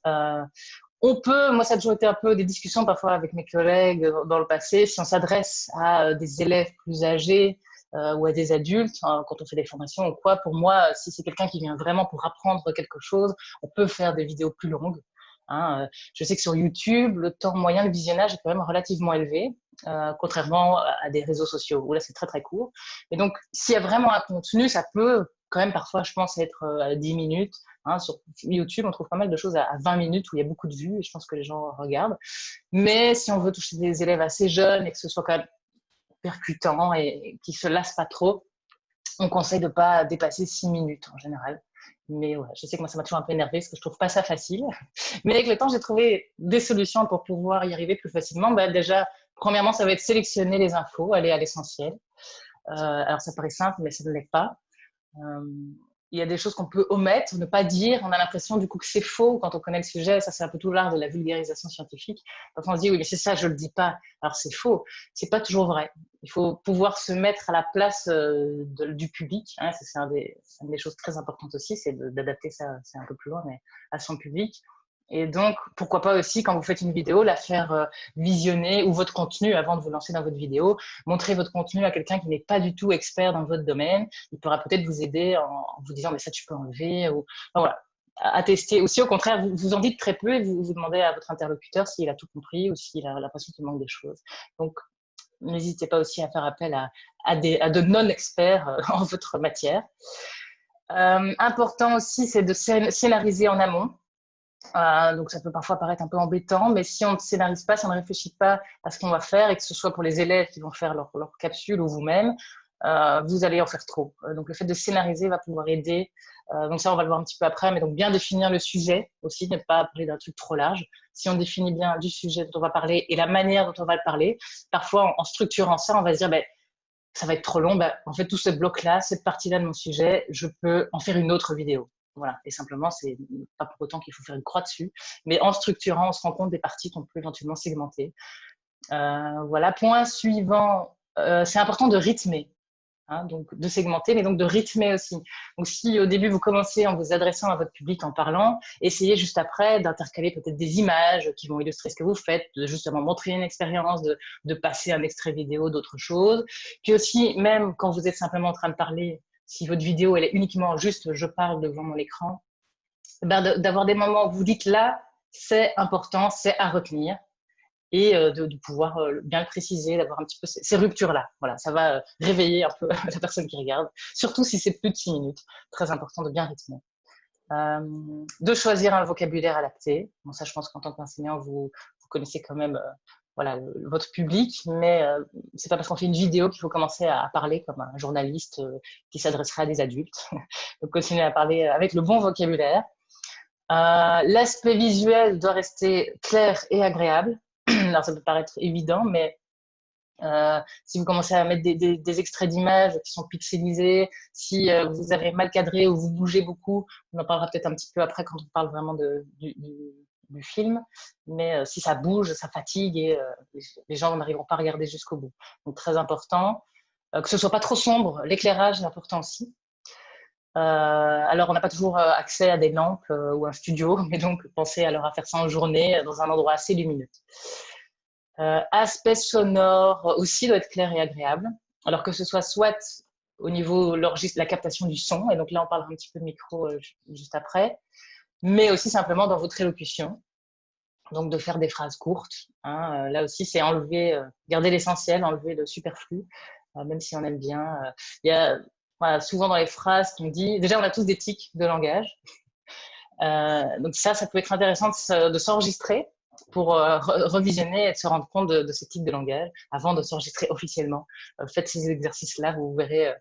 Moi, ça a toujours été un peu des discussions parfois avec mes collègues dans le passé. Si on s'adresse à des élèves plus âgés ou à des adultes, quand on fait des formations ou quoi, pour moi, si c'est quelqu'un qui vient vraiment pour apprendre quelque chose, on peut faire des vidéos plus longues. Je sais que sur YouTube, le temps moyen de visionnage est quand même relativement élevé, contrairement à des réseaux sociaux où là, c'est très, très court. Et donc, s'il y a vraiment un contenu, ça peut quand même parfois, je pense, être à 10 minutes. Sur YouTube, on trouve pas mal de choses à 20 minutes où il y a beaucoup de vues et je pense que les gens regardent. Mais si on veut toucher des élèves assez jeunes et que ce soit quand même percutant et qui ne se lassent pas trop, on conseille de ne pas dépasser 6 minutes en général. Mais ouais, je sais que moi, ça m'a toujours un peu énervé parce que je ne trouve pas ça facile. Mais avec le temps, j'ai trouvé des solutions pour pouvoir y arriver plus facilement. Déjà, premièrement, ça va être sélectionner les infos, aller à l'essentiel. Alors, ça paraît simple, mais ça ne l'est pas. Il y a des choses qu'on peut omettre, ne pas dire. On a l'impression du coup que c'est faux quand on connaît le sujet. Ça, c'est un peu tout l'art de la vulgarisation scientifique. Parfois, on se dit, oui, mais c'est ça, je ne le dis pas. Alors, c'est faux. C'est pas toujours vrai. Il faut pouvoir se mettre à la place du public. C'est une des choses très importantes aussi, c'est d'adapter ça, c'est un peu plus loin, mais à son public. Et donc, pourquoi pas aussi, quand vous faites une vidéo, la faire visionner ou votre contenu avant de vous lancer dans votre vidéo. Montrer votre contenu à quelqu'un qui n'est pas du tout expert dans votre domaine. Il pourra peut-être vous aider en vous disant, mais ça, tu peux enlever. Voilà, à tester. Ou si au contraire, vous en dites très peu et vous demandez à votre interlocuteur s'il a tout compris ou s'il a l'impression qu'il manque des choses. Donc, n'hésitez pas aussi à faire appel à de non-experts en votre matière. Important aussi, c'est de scénariser en amont. Donc ça peut parfois paraître un peu embêtant, mais si on ne scénarise pas, si on ne réfléchit pas à ce qu'on va faire, et que ce soit pour les élèves qui vont faire leur capsule ou vous-même, vous allez en faire trop. Donc le fait de scénariser va pouvoir aider. Donc ça, on va le voir un petit peu après, mais donc bien définir le sujet aussi, ne pas parler d'un truc trop large. Si on définit bien du sujet dont on va parler et la manière dont on va le parler, parfois en structurant ça, on va se dire, ça va être trop long. En fait, tout ce bloc-là, cette partie-là de mon sujet, je peux en faire une autre vidéo. voilà. Et simplement, c'est pas pour autant qu'il faut faire une croix dessus, mais en structurant, on se rend compte des parties qu'on peut éventuellement segmenter. Voilà. Point suivant, c'est important de rythmer. Hein, donc de segmenter, mais donc de rythmer aussi. Donc si au début vous commencez en vous adressant à votre public en parlant, essayez juste après d'intercaler peut-être des images qui vont illustrer ce que vous faites, de justement montrer une expérience, de passer un extrait vidéo d'autre chose. Puis aussi, même quand vous êtes simplement en train de parler, si votre vidéo elle est uniquement juste je parle devant mon écran, ben d'avoir des moments où vous dites là, c'est important, c'est à retenir et de pouvoir bien le préciser, d'avoir un petit peu ces ruptures-là. Voilà, ça va réveiller un peu la personne qui regarde, surtout si c'est plus de 6 minutes. Très important de bien rythmer. De choisir un vocabulaire adapté. Bon, ça, je pense qu'en tant qu'enseignant, vous connaissez quand même voilà, votre public, mais c'est pas parce qu'on fait une vidéo qu'il faut commencer à parler comme un journaliste qui s'adresserait à des adultes. Donc, continuez à parler avec le bon vocabulaire. L'aspect visuel doit rester clair et agréable. Alors, ça peut paraître évident, mais si vous commencez à mettre des extraits d'images qui sont pixelisés, si vous avez mal cadré ou vous bougez beaucoup, on en parlera peut-être un petit peu après quand on parle vraiment du film, mais si ça bouge, ça fatigue et les gens n'arriveront pas à regarder jusqu'au bout. Donc, très important. Que ce soit pas trop sombre, l'éclairage est important aussi. Alors, on n'a pas toujours accès à des lampes ou un studio, mais donc pensez alors à faire ça en journée dans un endroit assez lumineux. Aspect sonore aussi doit être clair et agréable. Alors que ce soit au niveau la captation du son, et donc là on parlera un petit peu de micro juste après, mais aussi simplement dans votre élocution. Donc de faire des phrases courtes. Hein. Là aussi c'est garder l'essentiel, enlever le superflu, même si on aime bien. Il y a voilà, souvent dans les phrases qu'on dit, déjà on a tous des tics de langage. Donc ça peut être intéressant de s'enregistrer pour revisionner et de se rendre compte de ces types de langage avant de s'enregistrer officiellement. Faites ces exercices-là, vous verrez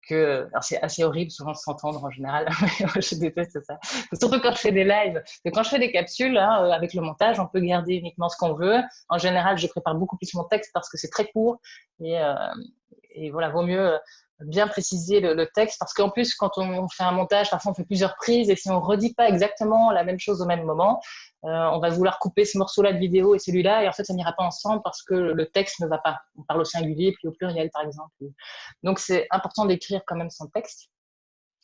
que... Alors, c'est assez horrible souvent de s'entendre en général, je déteste ça. Surtout quand je fais des lives. Quand je fais des capsules, hein, avec le montage, on peut garder uniquement ce qu'on veut. En général, je prépare beaucoup plus mon texte parce que c'est très court et voilà, vaut mieux bien préciser le texte parce qu'en plus, quand on fait un montage, parfois on fait plusieurs prises et si on redit pas exactement la même chose au même moment, on va vouloir couper ce morceau-là de vidéo et celui-là et en fait, ça n'ira pas ensemble parce que le texte ne va pas. On parle au singulier puis au pluriel, par exemple. Donc, c'est important d'écrire quand même son texte.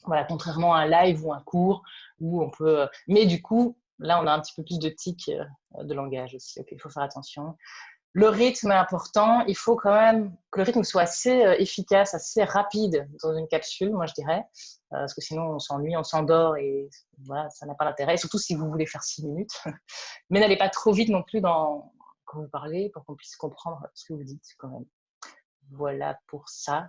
Voilà, contrairement à un live ou un cours où on peut... Mais du coup, là, on a un petit peu plus de tics de langage aussi. Okay, il faut faire attention. Le rythme est important. Il faut quand même que le rythme soit assez efficace, assez rapide dans une capsule, moi je dirais. Parce que sinon, on s'ennuie, on s'endort et voilà, ça n'a pas d'intérêt. Et surtout si vous voulez faire 6 minutes. Mais n'allez pas trop vite non plus quand vous parlez pour qu'on puisse comprendre ce que vous dites quand même. Voilà pour ça.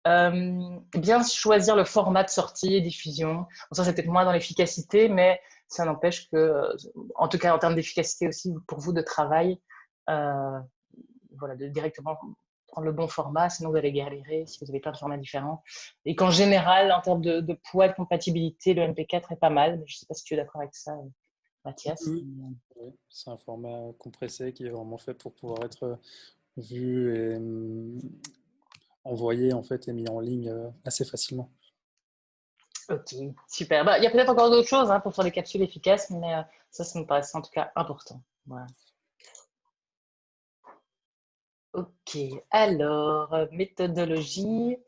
Bien choisir le format de sortie et diffusion. Bon, ça, c'est peut-être moins dans l'efficacité, mais ça n'empêche que, en tout cas en termes d'efficacité aussi pour vous de travail, voilà, de directement prendre le bon format, sinon vous allez galérer si vous avez plein de formats différents. Et qu'en général, en termes de poids, de compatibilité, le MP4 est pas mal. Je ne sais pas si tu es d'accord avec ça, Mathias. Oui, oui. C'est un format compressé qui est vraiment fait pour pouvoir être vu et envoyé en fait et mis en ligne assez facilement. Ok, super. Bah, il y a peut-être encore d'autres choses pour faire des capsules efficaces, mais ça me paraît en tout cas important. Voilà. Ok, alors, méthodologie.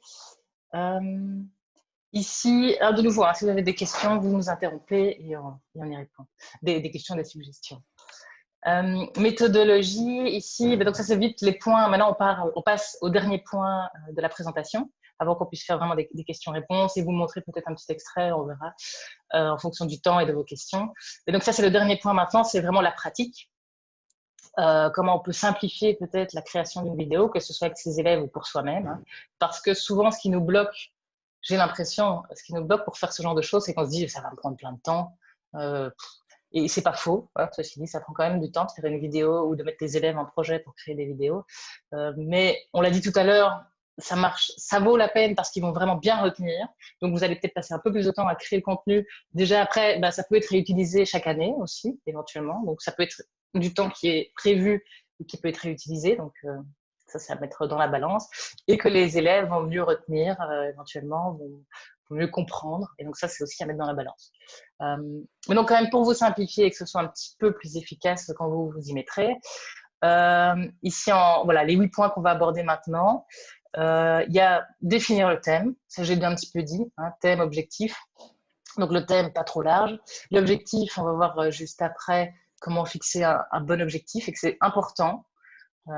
Ici, de nouveau, si vous avez des questions, vous nous interrompez et on y répond. Des questions, des suggestions. Méthodologie, ici, donc ça c'est vite les points. Maintenant, on passe au dernier point de la présentation, avant qu'on puisse faire vraiment des questions-réponses et vous montrer peut-être un petit extrait, on verra, en fonction du temps et de vos questions. Et donc ça, c'est le dernier point maintenant, c'est vraiment la pratique. Comment on peut simplifier peut-être la création d'une vidéo, que ce soit avec ses élèves ou pour soi-même. Hein, parce que souvent, ce qui nous bloque, j'ai l'impression, ce qui nous bloque pour faire ce genre de choses, c'est qu'on se dit ça va me prendre plein de temps. Et c'est pas faux. Hein, ceci dit, ça prend quand même du temps de faire une vidéo ou de mettre des élèves en projet pour créer des vidéos. Mais on l'a dit tout à l'heure, ça marche, ça vaut la peine parce qu'ils vont vraiment bien retenir. Donc, vous allez peut-être passer un peu plus de temps à créer le contenu. Déjà, après, ça peut être réutilisé chaque année aussi, éventuellement. Donc, ça peut être du temps qui est prévu et qui peut être réutilisé. Donc, ça, c'est à mettre dans la balance. Et que les élèves vont mieux retenir, éventuellement, vont mieux comprendre. Et donc ça, c'est aussi à mettre dans la balance. Mais donc quand même, pour vous simplifier et que ce soit un petit peu plus efficace quand vous vous y mettrez, ici, voilà, les 8 points qu'on va aborder maintenant. Il y a définir le thème, ça j'ai déjà un petit peu dit, hein, thème, objectif. Donc le thème, pas trop large. L'objectif, on va voir juste après comment fixer un bon objectif et que c'est important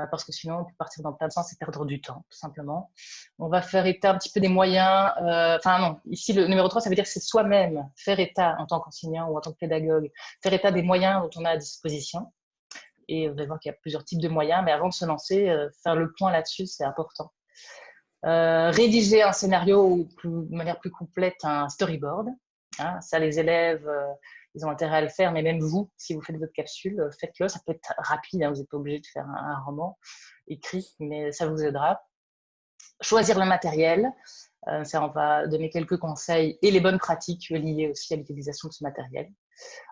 parce que sinon on peut partir dans plein de sens et perdre du temps, tout simplement. On va faire état un petit peu des moyens. Enfin non, ici le numéro 3, ça veut dire que c'est soi-même faire état en tant qu'enseignant ou en tant que pédagogue, faire état des moyens dont on a à disposition. Et vous allez voir qu'il y a plusieurs types de moyens, mais avant de se lancer, faire le point là-dessus, c'est important. Rédiger un scénario ou de manière plus complète, un storyboard. Hein, ça, les élèves, ils ont intérêt à le faire, mais même vous, si vous faites votre capsule, faites-le. Ça peut être rapide, hein, vous n'êtes pas obligé de faire un roman écrit, mais ça vous aidera. Choisir le matériel. Ça, on va donner quelques conseils et les bonnes pratiques liées aussi à l'utilisation de ce matériel.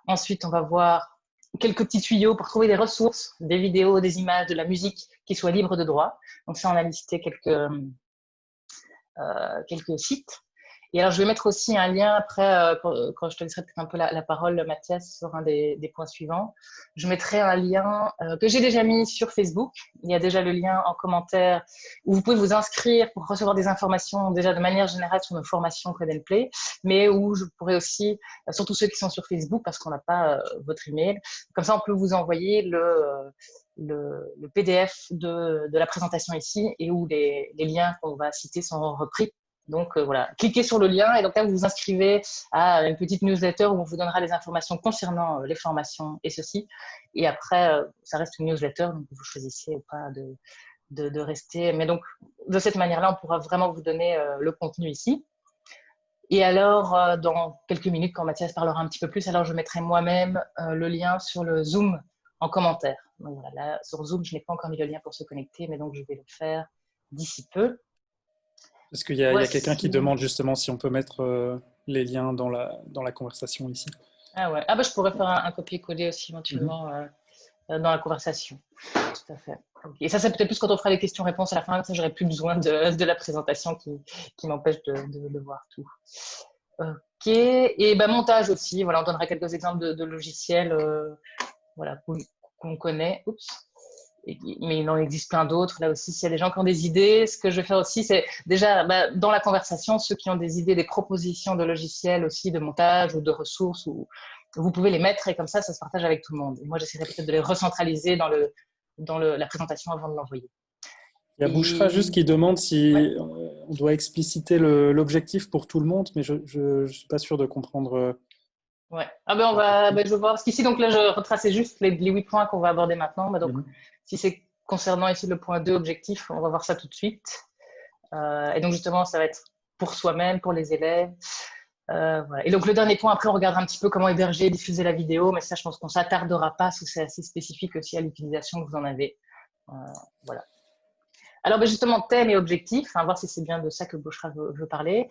Ensuite, on va voir quelques petits tuyaux pour trouver des ressources, des vidéos, des images, de la musique qui soient libres de droit. Donc ça, on a listé quelques sites. Et alors, je vais mettre aussi un lien après, quand je te laisserai peut-être un peu la parole, Mathias, sur un des points suivants. Je mettrai un lien que j'ai déjà mis sur Facebook. Il y a déjà le lien en commentaire où vous pouvez vous inscrire pour recevoir des informations déjà de manière générale sur nos formations Code & Play, mais où je pourrais aussi, surtout ceux qui sont sur Facebook, parce qu'on n'a pas votre email, comme ça on peut vous envoyer le PDF de la présentation ici et où les liens qu'on va citer sont repris. Donc voilà, cliquez sur le lien et donc là vous vous inscrivez à une petite newsletter où on vous donnera les informations concernant les formations et ceci. Et après, ça reste une newsletter, donc vous choisissez ou pas de rester. Mais donc de cette manière-là, on pourra vraiment vous donner le contenu ici. Et alors, dans quelques minutes, quand Mathias parlera un petit peu plus, alors je mettrai moi-même le lien sur le Zoom en commentaire. Donc voilà, là, sur Zoom, je n'ai pas encore mis le lien pour se connecter, mais donc je vais le faire d'ici peu. Parce qu'il y a quelqu'un qui demande justement si on peut mettre les liens dans la conversation ici. Ah ouais. Ah bah je pourrais faire un copier-coller aussi éventuellement dans la conversation. Tout à fait. Okay. Et ça, c'est peut-être plus quand on fera les questions-réponses à la fin, ça j'aurai plus besoin de la présentation qui m'empêche de voir tout. Ok. Et bah, montage aussi. Voilà, on donnera quelques exemples de logiciels voilà, qu'on connaît. Oups. Mais il en existe plein d'autres. Là aussi, s'il y a des gens qui ont des idées, ce que je vais faire aussi, c'est déjà dans la conversation, ceux qui ont des idées, des propositions de logiciels aussi, de montage ou de ressources, vous pouvez les mettre et comme ça se partage avec tout le monde. Et moi, j'essaierai peut-être de les recentraliser dans la présentation avant de l'envoyer. Il y a Bouchra juste qui demande si ouais. on doit expliciter l'objectif pour tout le monde, mais je ne suis pas sûr de comprendre. Ouais. Ah ben je vais voir. Parce qu'ici, donc là, je retraçais juste les 8 points qu'on va aborder maintenant. Donc, si c'est concernant ici le point 2, objectif, on va voir ça tout de suite. Et donc, justement, ça va être pour soi-même, pour les élèves. Voilà. Et donc, le dernier point, après, on regardera un petit peu comment héberger et diffuser la vidéo. Mais ça, je pense qu'on ne s'attardera pas, parce que c'est assez spécifique aussi à l'utilisation que vous en avez. Voilà. Alors, justement, thème et objectif. On va voir si c'est bien de ça que Bouchra veut parler.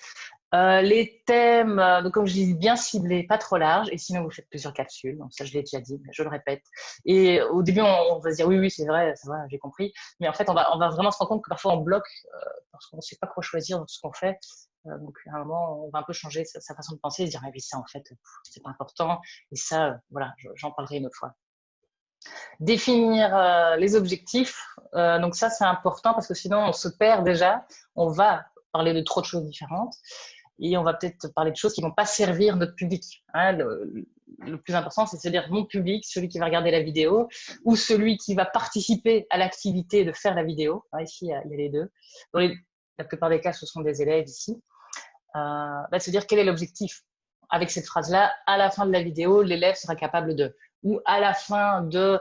Les thèmes, donc comme je dis, bien ciblés, pas trop larges, et sinon vous faites plusieurs capsules, donc ça je l'ai déjà dit, mais je le répète. Et au début on va se dire oui c'est vrai, ça va, j'ai compris, mais en fait on va vraiment se rendre compte que parfois on bloque parce qu'on ne sait pas quoi choisir dans ce qu'on fait. Donc à un moment on va un peu changer sa façon de penser et se dire ah oui ça en fait c'est pas important, et ça voilà j'en parlerai une autre fois. Définir les objectifs, donc ça c'est important parce que sinon on se perd déjà, on va parler de trop de choses différentes. Et on va peut-être parler de choses qui ne vont pas servir notre public. Hein, le plus important, c'est de se dire mon public, celui qui va regarder la vidéo, ou celui qui va participer à l'activité de faire la vidéo. Hein, ici, il y a les deux. Dans la plupart des cas, ce sont des élèves ici. Se dire quel est l'objectif. Avec cette phrase-là, à la fin de la vidéo, l'élève sera capable de. Ou à la fin de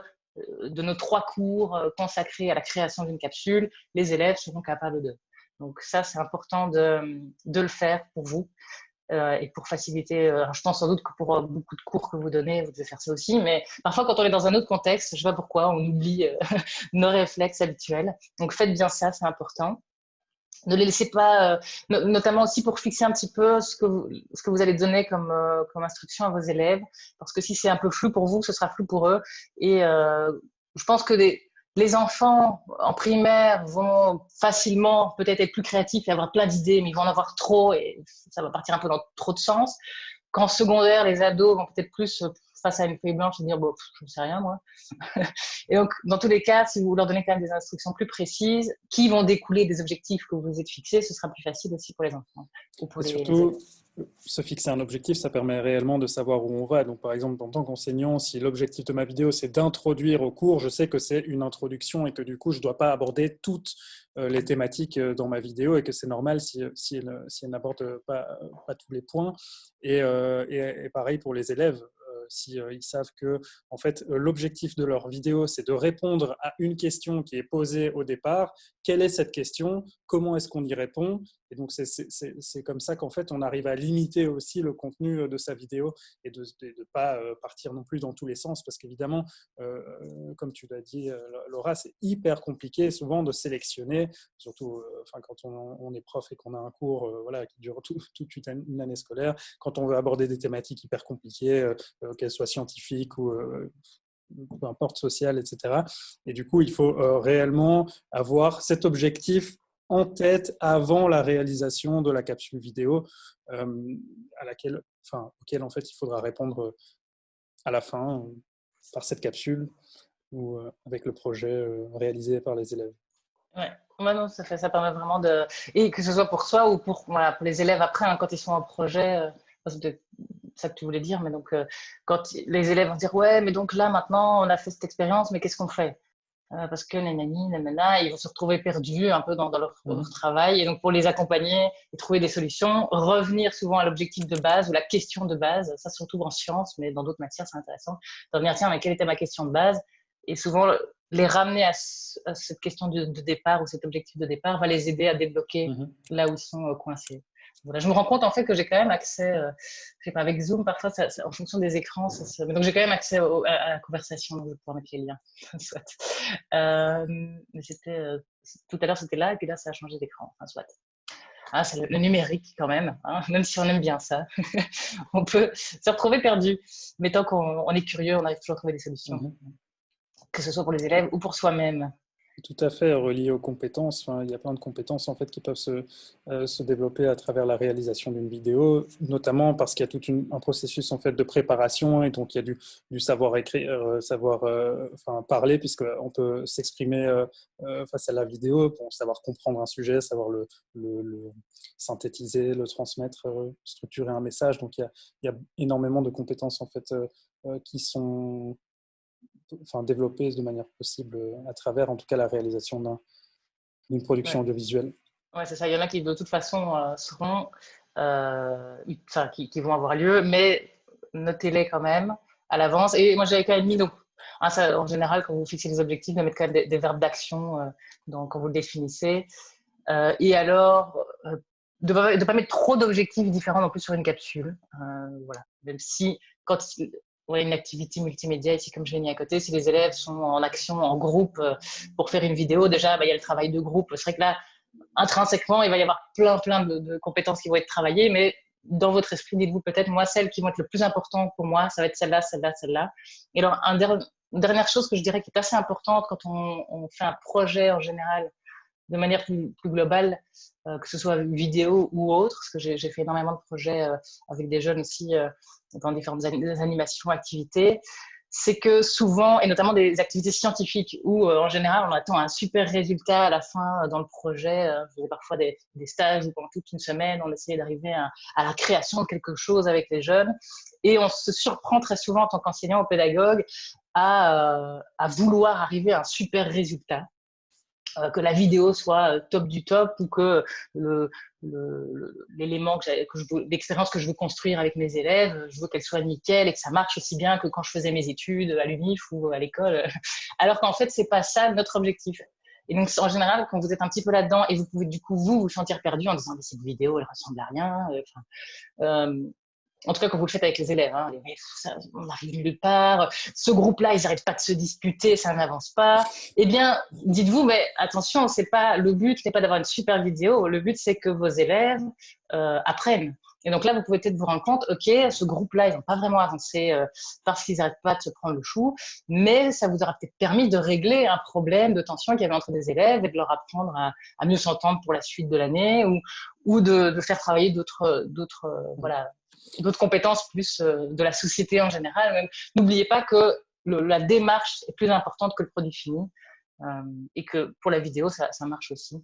nos 3 cours consacrés à la création d'une capsule, les élèves seront capables de. Donc ça, c'est important de le faire pour vous et pour faciliter. Je pense sans doute que pour beaucoup de cours que vous donnez, vous devez faire ça aussi. Mais parfois, quand on est dans un autre contexte, je ne sais pas pourquoi, on oublie nos réflexes habituels. Donc faites bien ça, c'est important. Ne les laissez pas, notamment aussi pour fixer un petit peu ce que vous allez donner comme instruction à vos élèves. Parce que si c'est un peu flou pour vous, ce sera flou pour eux. Et je pense que les enfants en primaire vont facilement peut-être être plus créatifs et avoir plein d'idées, mais ils vont en avoir trop et ça va partir un peu dans trop de sens. Qu'en secondaire, les ados vont peut-être plus face à une feuille blanche et dire bon, je ne sais rien moi. Et donc, dans tous les cas, si vous leur donnez quand même des instructions plus précises, qui vont découler des objectifs que vous vous êtes fixés, ce sera plus facile aussi pour les enfants ou pour Et les élèves. surtout, se fixer un objectif, ça permet réellement de savoir où on va. Donc, par exemple, en tant qu'enseignant, si l'objectif de ma vidéo, c'est d'introduire au cours, je sais que c'est une introduction et que du coup, je ne dois pas aborder toutes les thématiques dans ma vidéo et que c'est normal si elle n'aborde pas tous les points. Et pareil pour les élèves. Si ils savent que en fait, l'objectif de leur vidéo, c'est de répondre à une question qui est posée au départ. Quelle est cette question? Comment est-ce qu'on y répond? Et donc, c'est comme ça qu'en fait, on arrive à limiter aussi le contenu de sa vidéo et de ne pas partir non plus dans tous les sens. Parce qu'évidemment, comme tu l'as dit, Laura, c'est hyper compliqué souvent de sélectionner, surtout quand on est prof et qu'on a un cours voilà, qui dure toute une année scolaire, quand on veut aborder des thématiques hyper compliquées, qu'elles soient scientifiques ou peu importe, sociales, etc. Et du coup, il faut réellement avoir cet objectif en tête avant la réalisation de la capsule vidéo auquel en fait il faudra répondre à la fin par cette capsule ou avec le projet réalisé par les élèves. Ouais. Ouais, non, ça permet vraiment de. Et que ce soit pour soi ou pour, voilà, pour les élèves après, hein, quand ils sont en projet, c'est peut-être ça que tu voulais dire, mais donc, quand les élèves vont dire, ouais, mais donc là, maintenant, on a fait cette expérience, mais qu'est-ce qu'on fait? Parce que nanani, nanana, ils vont se retrouver perdus un peu dans leur travail. Et donc, pour les accompagner et trouver des solutions, revenir souvent à l'objectif de base ou la question de base, ça surtout en sciences, mais dans d'autres matières, c'est intéressant, de revenir, tiens, mais quelle était ma question de base? Et souvent, les ramener à cette question de départ ou cet objectif de départ va les aider à débloquer là où ils sont coincés. Voilà, je me rends compte en fait que j'ai quand même accès, je sais pas, avec Zoom, parfois, en fonction des écrans, mais donc j'ai quand même accès à la conversation, donc je vais pouvoir mettre les liens. Soit. Mais tout à l'heure c'était là, et puis là ça a changé d'écran. Enfin, soit. Ah, c'est le numérique quand même, hein, même si on aime bien ça. On peut se retrouver perdu, mais tant qu'on est curieux, on arrive toujours à trouver des solutions, que ce soit pour les élèves ou pour soi-même. Tout à fait, relié aux compétences. Enfin, il y a plein de compétences en fait, qui peuvent se développer à travers la réalisation d'une vidéo, notamment parce qu'il y a tout un processus en fait, de préparation et donc il y a du savoir écrire, savoir parler, puisqu'on peut s'exprimer face à la vidéo pour savoir comprendre un sujet, savoir le synthétiser, le transmettre, structurer un message. Donc il y a énormément de compétences en fait, qui sont développer de manière possible à travers, en tout cas, la réalisation d'une production Ouais. audiovisuelle. Ouais, c'est ça. Il y en a qui, de toute façon, seront, qui vont avoir lieu, mais notez-les quand même à l'avance. Et moi, j'avais quand même mis, donc, hein, ça, en général, quand vous fixez des objectifs, de mettre quand même des verbes d'action quand vous le définissez. Et alors, de ne pas mettre trop d'objectifs différents non plus sur une capsule. Voilà. Même si, quand on a une activité multimédia ici, comme je l'ai mis à côté, si les élèves sont en action, en groupe, pour faire une vidéo, déjà, il y a le travail de groupe. C'est vrai que là, intrinsèquement, il va y avoir plein de compétences qui vont être travaillées, mais dans votre esprit, dites-vous peut-être, moi, celles qui vont être le plus importantes pour moi, ça va être celle-là, celle-là, celle-là. Et alors, une dernière chose que je dirais qui est assez importante quand on fait un projet en général, de manière plus globale, que ce soit vidéo ou autre, parce que j'ai fait énormément de projets avec des jeunes aussi dans différentes animations, activités, c'est que souvent, et notamment des activités scientifiques, où en général on attend un super résultat à la fin dans le projet. Je faisais parfois des stages où pendant toute une semaine on essayait d'arriver à la création de quelque chose avec les jeunes, et on se surprend très souvent en tant qu'enseignant ou pédagogue à vouloir arriver à un super résultat. Que la vidéo soit top du top ou que l'élément l'expérience que je veux construire avec mes élèves, je veux qu'elle soit nickel et que ça marche aussi bien que quand je faisais mes études à l'UNIF ou à l'école. Alors qu'en fait, c'est pas ça notre objectif. Et donc, en général, quand vous êtes un petit peu là-dedans et vous pouvez du coup vous sentir perdu en disant mais cette vidéo, elle ressemble à rien. En tout cas, quand vous le faites avec les élèves, hein, on n'arrive nulle part. Ce groupe-là, ils n'arrêtent pas de se disputer, ça n'avance pas. Eh bien, dites-vous, mais attention, le but n'est pas d'avoir une super vidéo. Le but, c'est que vos élèves apprennent. Et donc là, vous pouvez peut-être vous rendre compte, OK, ce groupe-là, ils n'ont pas vraiment avancé parce qu'ils n'arrêtent pas de se prendre le chou, mais ça vous aura peut-être permis de régler un problème de tension qu'il y avait entre des élèves et de leur apprendre à mieux s'entendre pour la suite de l'année ou de faire travailler voilà, d'autres compétences plus de la société en général. Même, n'oubliez pas que la démarche est plus importante que le produit fini et que pour la vidéo, ça marche aussi.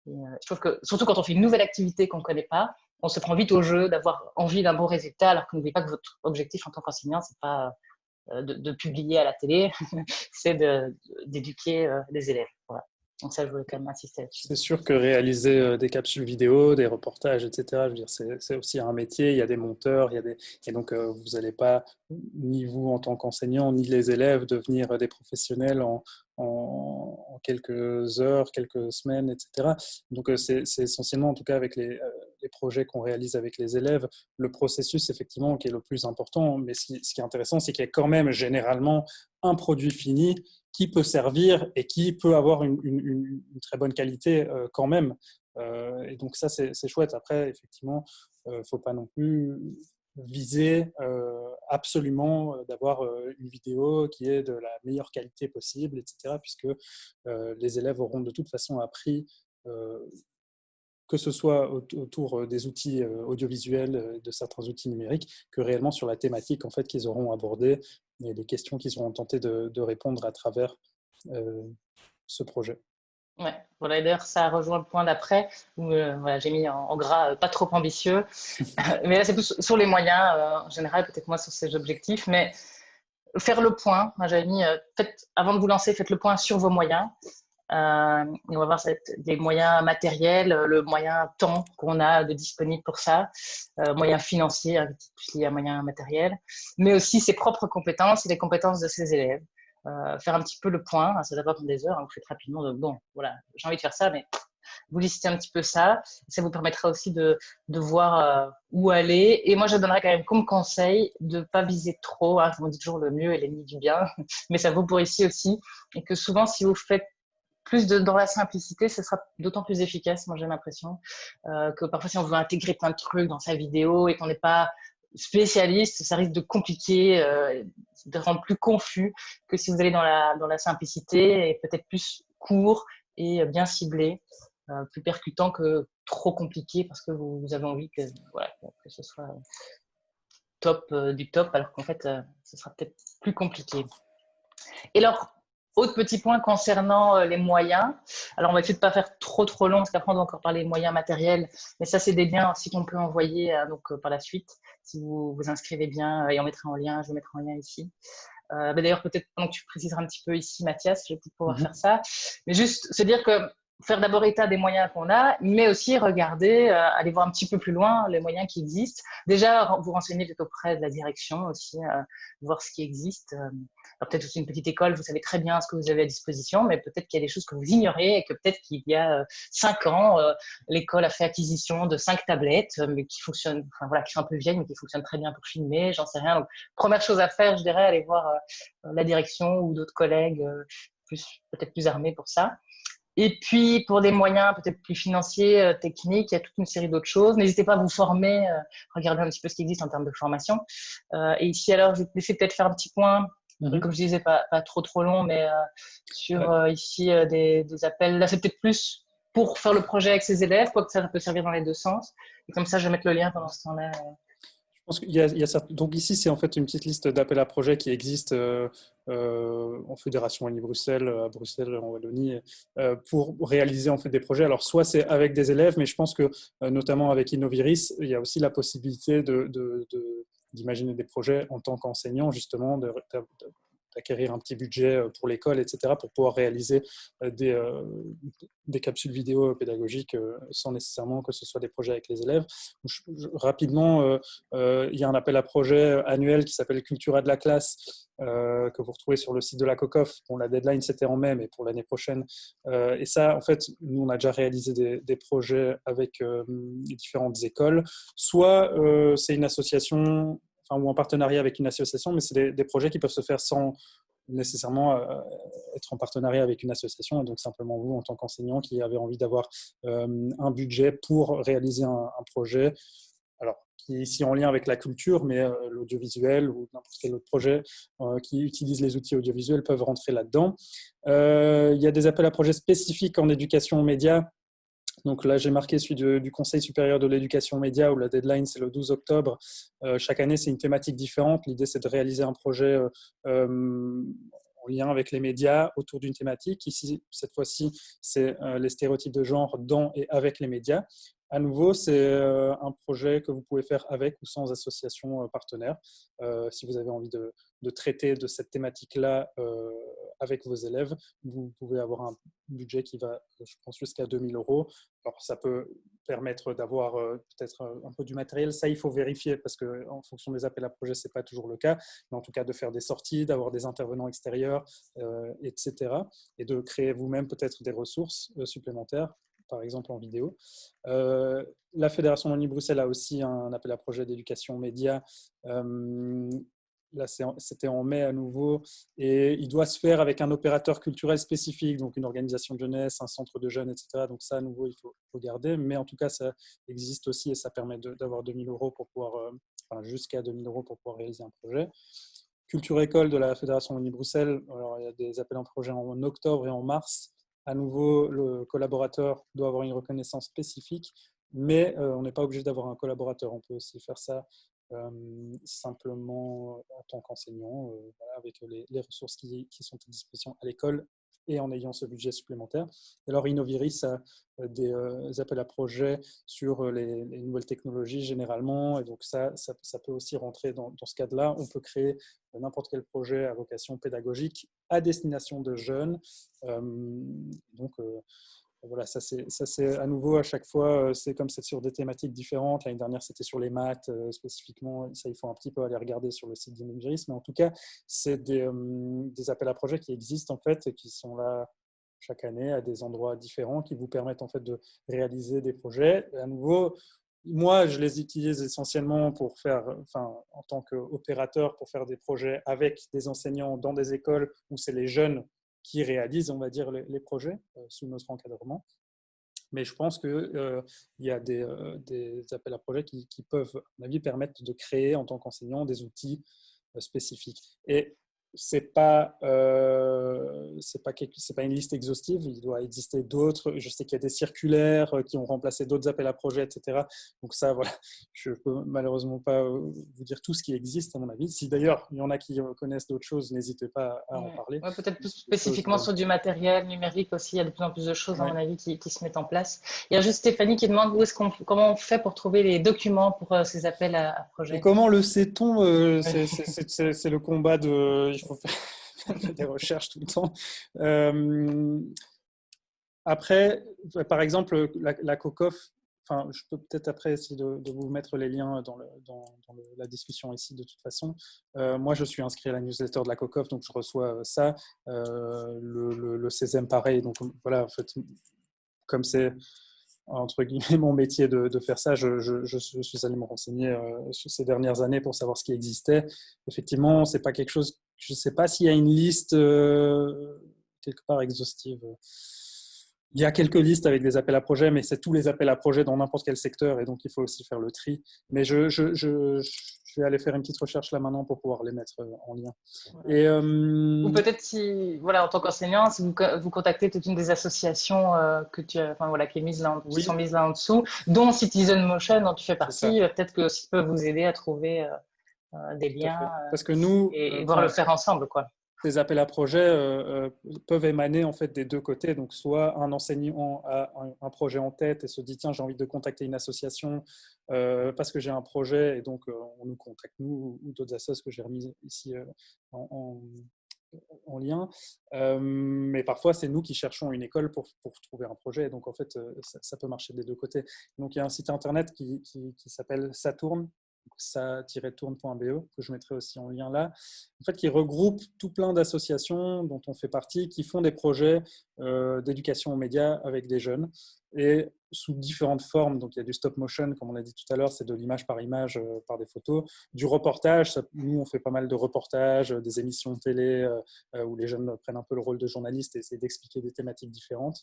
Et, je trouve que surtout quand on fait une nouvelle activité qu'on ne connaît pas, on se prend vite au jeu d'avoir envie d'un bon résultat, alors que n'oubliez pas que votre objectif en tant qu'enseignant, c'est pas de publier à la télé, c'est d'éduquer les élèves. Voilà. Donc ça, je voulais quand même insister là-dessus. C'est sûr que réaliser des capsules vidéo, des reportages, etc., je veux dire, c'est aussi un métier, il y a des monteurs, et donc vous n'allez pas, ni vous en tant qu'enseignant, ni les élèves, devenir des professionnels en quelques heures, quelques semaines, etc. Donc c'est essentiellement, en tout cas avec les projets qu'on réalise avec les élèves, le processus effectivement qui est le plus important, mais ce qui est intéressant, c'est qu'il y a quand même généralement un produit fini qui peut servir et qui peut avoir une très bonne qualité quand même. Et donc ça, c'est chouette. Après, effectivement, il ne faut pas non plus viser absolument d'avoir une vidéo qui est de la meilleure qualité possible, etc., puisque les élèves auront de toute façon appris que ce soit autour des outils audiovisuels, de certains outils numériques, que réellement sur la thématique en fait, qu'ils auront abordée et les questions qu'ils auront tenté de répondre à travers ce projet. Ouais, voilà, d'ailleurs, ça rejoint le point d'après, où voilà, j'ai mis en gras pas trop ambitieux. Mais là, c'est plus sur les moyens, en général, peut-être moins sur ces objectifs, mais faire le point. Moi, j'avais mis, avant de vous lancer, faites le point sur vos moyens. Et on va voir des moyens matériels, le moyen temps qu'on a de disponible pour ça, moyens financiers, plus liés à moyens matériels, mais aussi ses propres compétences et les compétences de ses élèves. Faire un petit peu le point, ça ne doit pas prendre des heures, vous faites rapidement, bon, voilà, j'ai envie de faire ça, mais vous listez un petit peu ça, ça vous permettra aussi de voir où aller. Et moi, je donnerais quand même comme conseil de ne pas viser trop, hein, je vous dis toujours le mieux est l'ennemi du bien, mais ça vaut pour ici aussi, et que souvent, si vous faites dans la simplicité, ce sera d'autant plus efficace, moi j'ai l'impression, que parfois si on veut intégrer plein de trucs dans sa vidéo et qu'on n'est pas spécialiste, ça risque de compliquer, de rendre plus confus que si vous allez dans la simplicité et peut-être plus court et bien ciblé, plus percutant que trop compliqué parce que vous avez envie que, voilà, que ce soit top du top, alors qu'en fait, ce sera peut-être plus compliqué. Et alors, autre petit point concernant les moyens. Alors, on va essayer de ne pas faire trop long, parce qu'après, on doit encore parler des moyens matériels. Mais ça, c'est des liens aussi qu'on peut envoyer par la suite, si vous vous inscrivez bien, et on mettra en lien, je vous mettrai en lien ici. D'ailleurs, peut-être pendant que tu préciseras un petit peu ici, Mathias, je vais pouvoir faire ça. Mais juste se dire que faire d'abord état des moyens qu'on a, mais aussi regarder, aller voir un petit peu plus loin les moyens qui existent. Déjà, vous renseigner peut-être auprès de la direction aussi, voir ce qui existe. Alors peut-être aussi une petite école, vous savez très bien ce que vous avez à disposition, mais peut-être qu'il y a des choses que vous ignorez et que peut-être qu'il y a 5 ans, l'école a fait acquisition de 5 tablettes, mais qui fonctionnent, enfin voilà, qui sont un peu vieilles, mais qui fonctionnent très bien pour filmer, j'en sais rien. Donc, première chose à faire, je dirais, aller voir la direction ou d'autres collègues peut-être plus armés pour ça. Et puis, pour des moyens peut-être plus financiers, techniques, il y a toute une série d'autres choses. N'hésitez pas à vous former, regardez un petit peu ce qui existe en termes de formation. Et ici, alors, je vais te laisser peut-être faire un petit point, comme je disais, pas trop long, mais sur ici des appels. Là, c'est peut-être plus pour faire le projet avec ses élèves, quoique ça peut servir dans les deux sens. Et comme ça, je vais mettre le lien pendant ce temps-là. Je pense qu'il y a donc ici, c'est en fait une petite liste d'appels à projets qui existent en Fédération Wallonie-Bruxelles, à Bruxelles, en Wallonie, pour réaliser en fait des projets. Alors, soit c'est avec des élèves, mais je pense que notamment avec Innoviris, il y a aussi la possibilité d'imaginer des projets en tant qu'enseignant, justement, acquérir un petit budget pour l'école, etc., pour pouvoir réaliser des capsules vidéo pédagogiques sans nécessairement que ce soit des projets avec les élèves. Rapidement, il y a un appel à projet annuel qui s'appelle Cultura de la classe, que vous retrouvez sur le site de la COCOF. Bon, la deadline, c'était en mai, mais pour l'année prochaine. Et ça, en fait, nous, on a déjà réalisé des projets avec les différentes écoles. Soit c'est une association, enfin, ou en partenariat avec une association, mais c'est des projets qui peuvent se faire sans nécessairement être en partenariat avec une association, et donc simplement vous, en tant qu'enseignant, qui avez envie d'avoir un budget pour réaliser un projet, alors qui est ici en lien avec la culture, mais l'audiovisuel ou n'importe quel autre projet qui utilise les outils audiovisuels peuvent rentrer là-dedans. Il y a des appels à projets spécifiques en éducation aux médias. Donc là, j'ai marqué celui du Conseil supérieur de l'éducation média, où la deadline, c'est le 12 octobre. Chaque année, c'est une thématique différente. L'idée, c'est de réaliser un projet en lien avec les médias autour d'une thématique. Ici, cette fois-ci, c'est les stéréotypes de genre dans et avec les médias. À nouveau, c'est un projet que vous pouvez faire avec ou sans association partenaire. Si vous avez envie de traiter de cette thématique-là avec vos élèves, vous pouvez avoir un budget qui va, je pense, jusqu'à 2 000 €. Alors, ça peut permettre d'avoir peut-être un peu du matériel. Ça, il faut vérifier parce qu'en fonction des appels à projets, ce n'est pas toujours le cas. Mais en tout cas, de faire des sorties, d'avoir des intervenants extérieurs, etc. Et de créer vous-même peut-être des ressources supplémentaires, par exemple en vidéo. La Fédération Wallonie-Bruxelles a aussi un appel à projet d'éducation média. Là, c'était en mai à nouveau, et il doit se faire avec un opérateur culturel spécifique, donc une organisation de jeunesse, un centre de jeunes, etc. Donc ça, à nouveau, il faut garder, mais en tout cas, ça existe aussi et ça permet d'avoir 2 000 € pour pouvoir, enfin, jusqu'à 2 000 € pour pouvoir réaliser un projet. Culture École de la Fédération Wallonie-Bruxelles, alors il y a des appels à projet en octobre et en mars. À nouveau, le collaborateur doit avoir une reconnaissance spécifique, mais on n'est pas obligé d'avoir un collaborateur. On peut aussi faire ça simplement en tant qu'enseignant, voilà, avec les ressources qui sont à disposition à l'école et en ayant ce budget supplémentaire. Et alors, Innoviris a des appels à projets sur les nouvelles technologies généralement, et donc ça peut aussi rentrer dans ce cadre-là. On peut créer n'importe quel projet à vocation pédagogique à destination de jeunes. Donc, voilà, ça c'est à nouveau à chaque fois, c'est comme c'est sur des thématiques différentes. L'année dernière, c'était sur les maths spécifiquement. Ça, il faut un petit peu aller regarder sur le site d'Innoviris. Mais en tout cas, c'est des appels à projets qui existent en fait et qui sont là chaque année à des endroits différents qui vous permettent en fait de réaliser des projets. Et à nouveau, moi, je les utilise essentiellement pour faire, enfin, en tant qu'opérateur, pour faire des projets avec des enseignants dans des écoles où c'est les jeunes qui réalisent, on va dire, les projets sous notre encadrement. Mais je pense qu'il y a des appels à projets qui peuvent, à mon avis, permettre de créer en tant qu'enseignant des outils spécifiques. Et c'est pas une liste exhaustive, il doit exister d'autres. Je sais qu'il y a des circulaires qui ont remplacé d'autres appels à projets, etc. Donc ça, voilà, je peux malheureusement pas vous dire tout ce qui existe à mon avis. Si d'ailleurs il y en a qui connaissent d'autres choses, n'hésitez pas à en parler. Ouais, peut-être plus spécifiquement sur du matériel numérique aussi, il y a de plus en plus de choses, à mon avis, qui se mettent en place. Il y a juste Stéphanie qui demande comment on fait pour trouver les documents pour ces appels à Et projets. comment le sait-on c'est le combat de... Il faut faire des recherches tout le temps. Après, par exemple, la COCOF, enfin, je peux peut-être après essayer de vous mettre les liens dans la discussion ici de toute façon. Moi, je suis inscrit à la newsletter de la COCOF, donc je reçois ça. Le CESEM, pareil. Donc voilà, en fait, comme c'est entre guillemets mon métier de faire ça, je suis allé me renseigner sur ces dernières années pour savoir ce qui existait. Effectivement, c'est pas quelque chose, je ne sais pas s'il y a une liste quelque part exhaustive. Il y a quelques listes avec des appels à projets, mais c'est tous les appels à projets dans n'importe quel secteur, et donc il faut aussi faire le tri. Mais je vais aller faire une petite recherche là maintenant pour pouvoir les mettre en lien. Voilà. Et, ou peut-être si, voilà, en tant qu'enseignant, si vous contactez toute une des associations enfin, voilà, qui sont mises là en dessous, dont Citizen Motion, dont tu fais partie, peut-être que aussi peut vous aider à trouver des liens parce que nous, et voir le faire ensemble, quoi. Ces appels à projets peuvent émaner en fait des deux côtés. Donc, soit un enseignant a un projet en tête et se dit tiens, j'ai envie de contacter une association parce que j'ai un projet, et donc on nous contacte, nous ou d'autres associations que j'ai remis ici en lien. Mais parfois, c'est nous qui cherchons une école pour trouver un projet. Donc, en fait, ça peut marcher des deux côtés. Donc, il y a un site internet qui s'appelle Saturn, sa-tourne.be, que je mettrai aussi en lien là, en fait, qui regroupe tout plein d'associations dont on fait partie, qui font des projets d'éducation aux médias avec des jeunes, et sous différentes formes. Donc, il y a du stop motion, comme on l'a dit tout à l'heure, c'est de l'image par image, par des photos. Du reportage, nous, on fait pas mal de reportages, des émissions de télé où les jeunes prennent un peu le rôle de journaliste et essaient d'expliquer des thématiques différentes,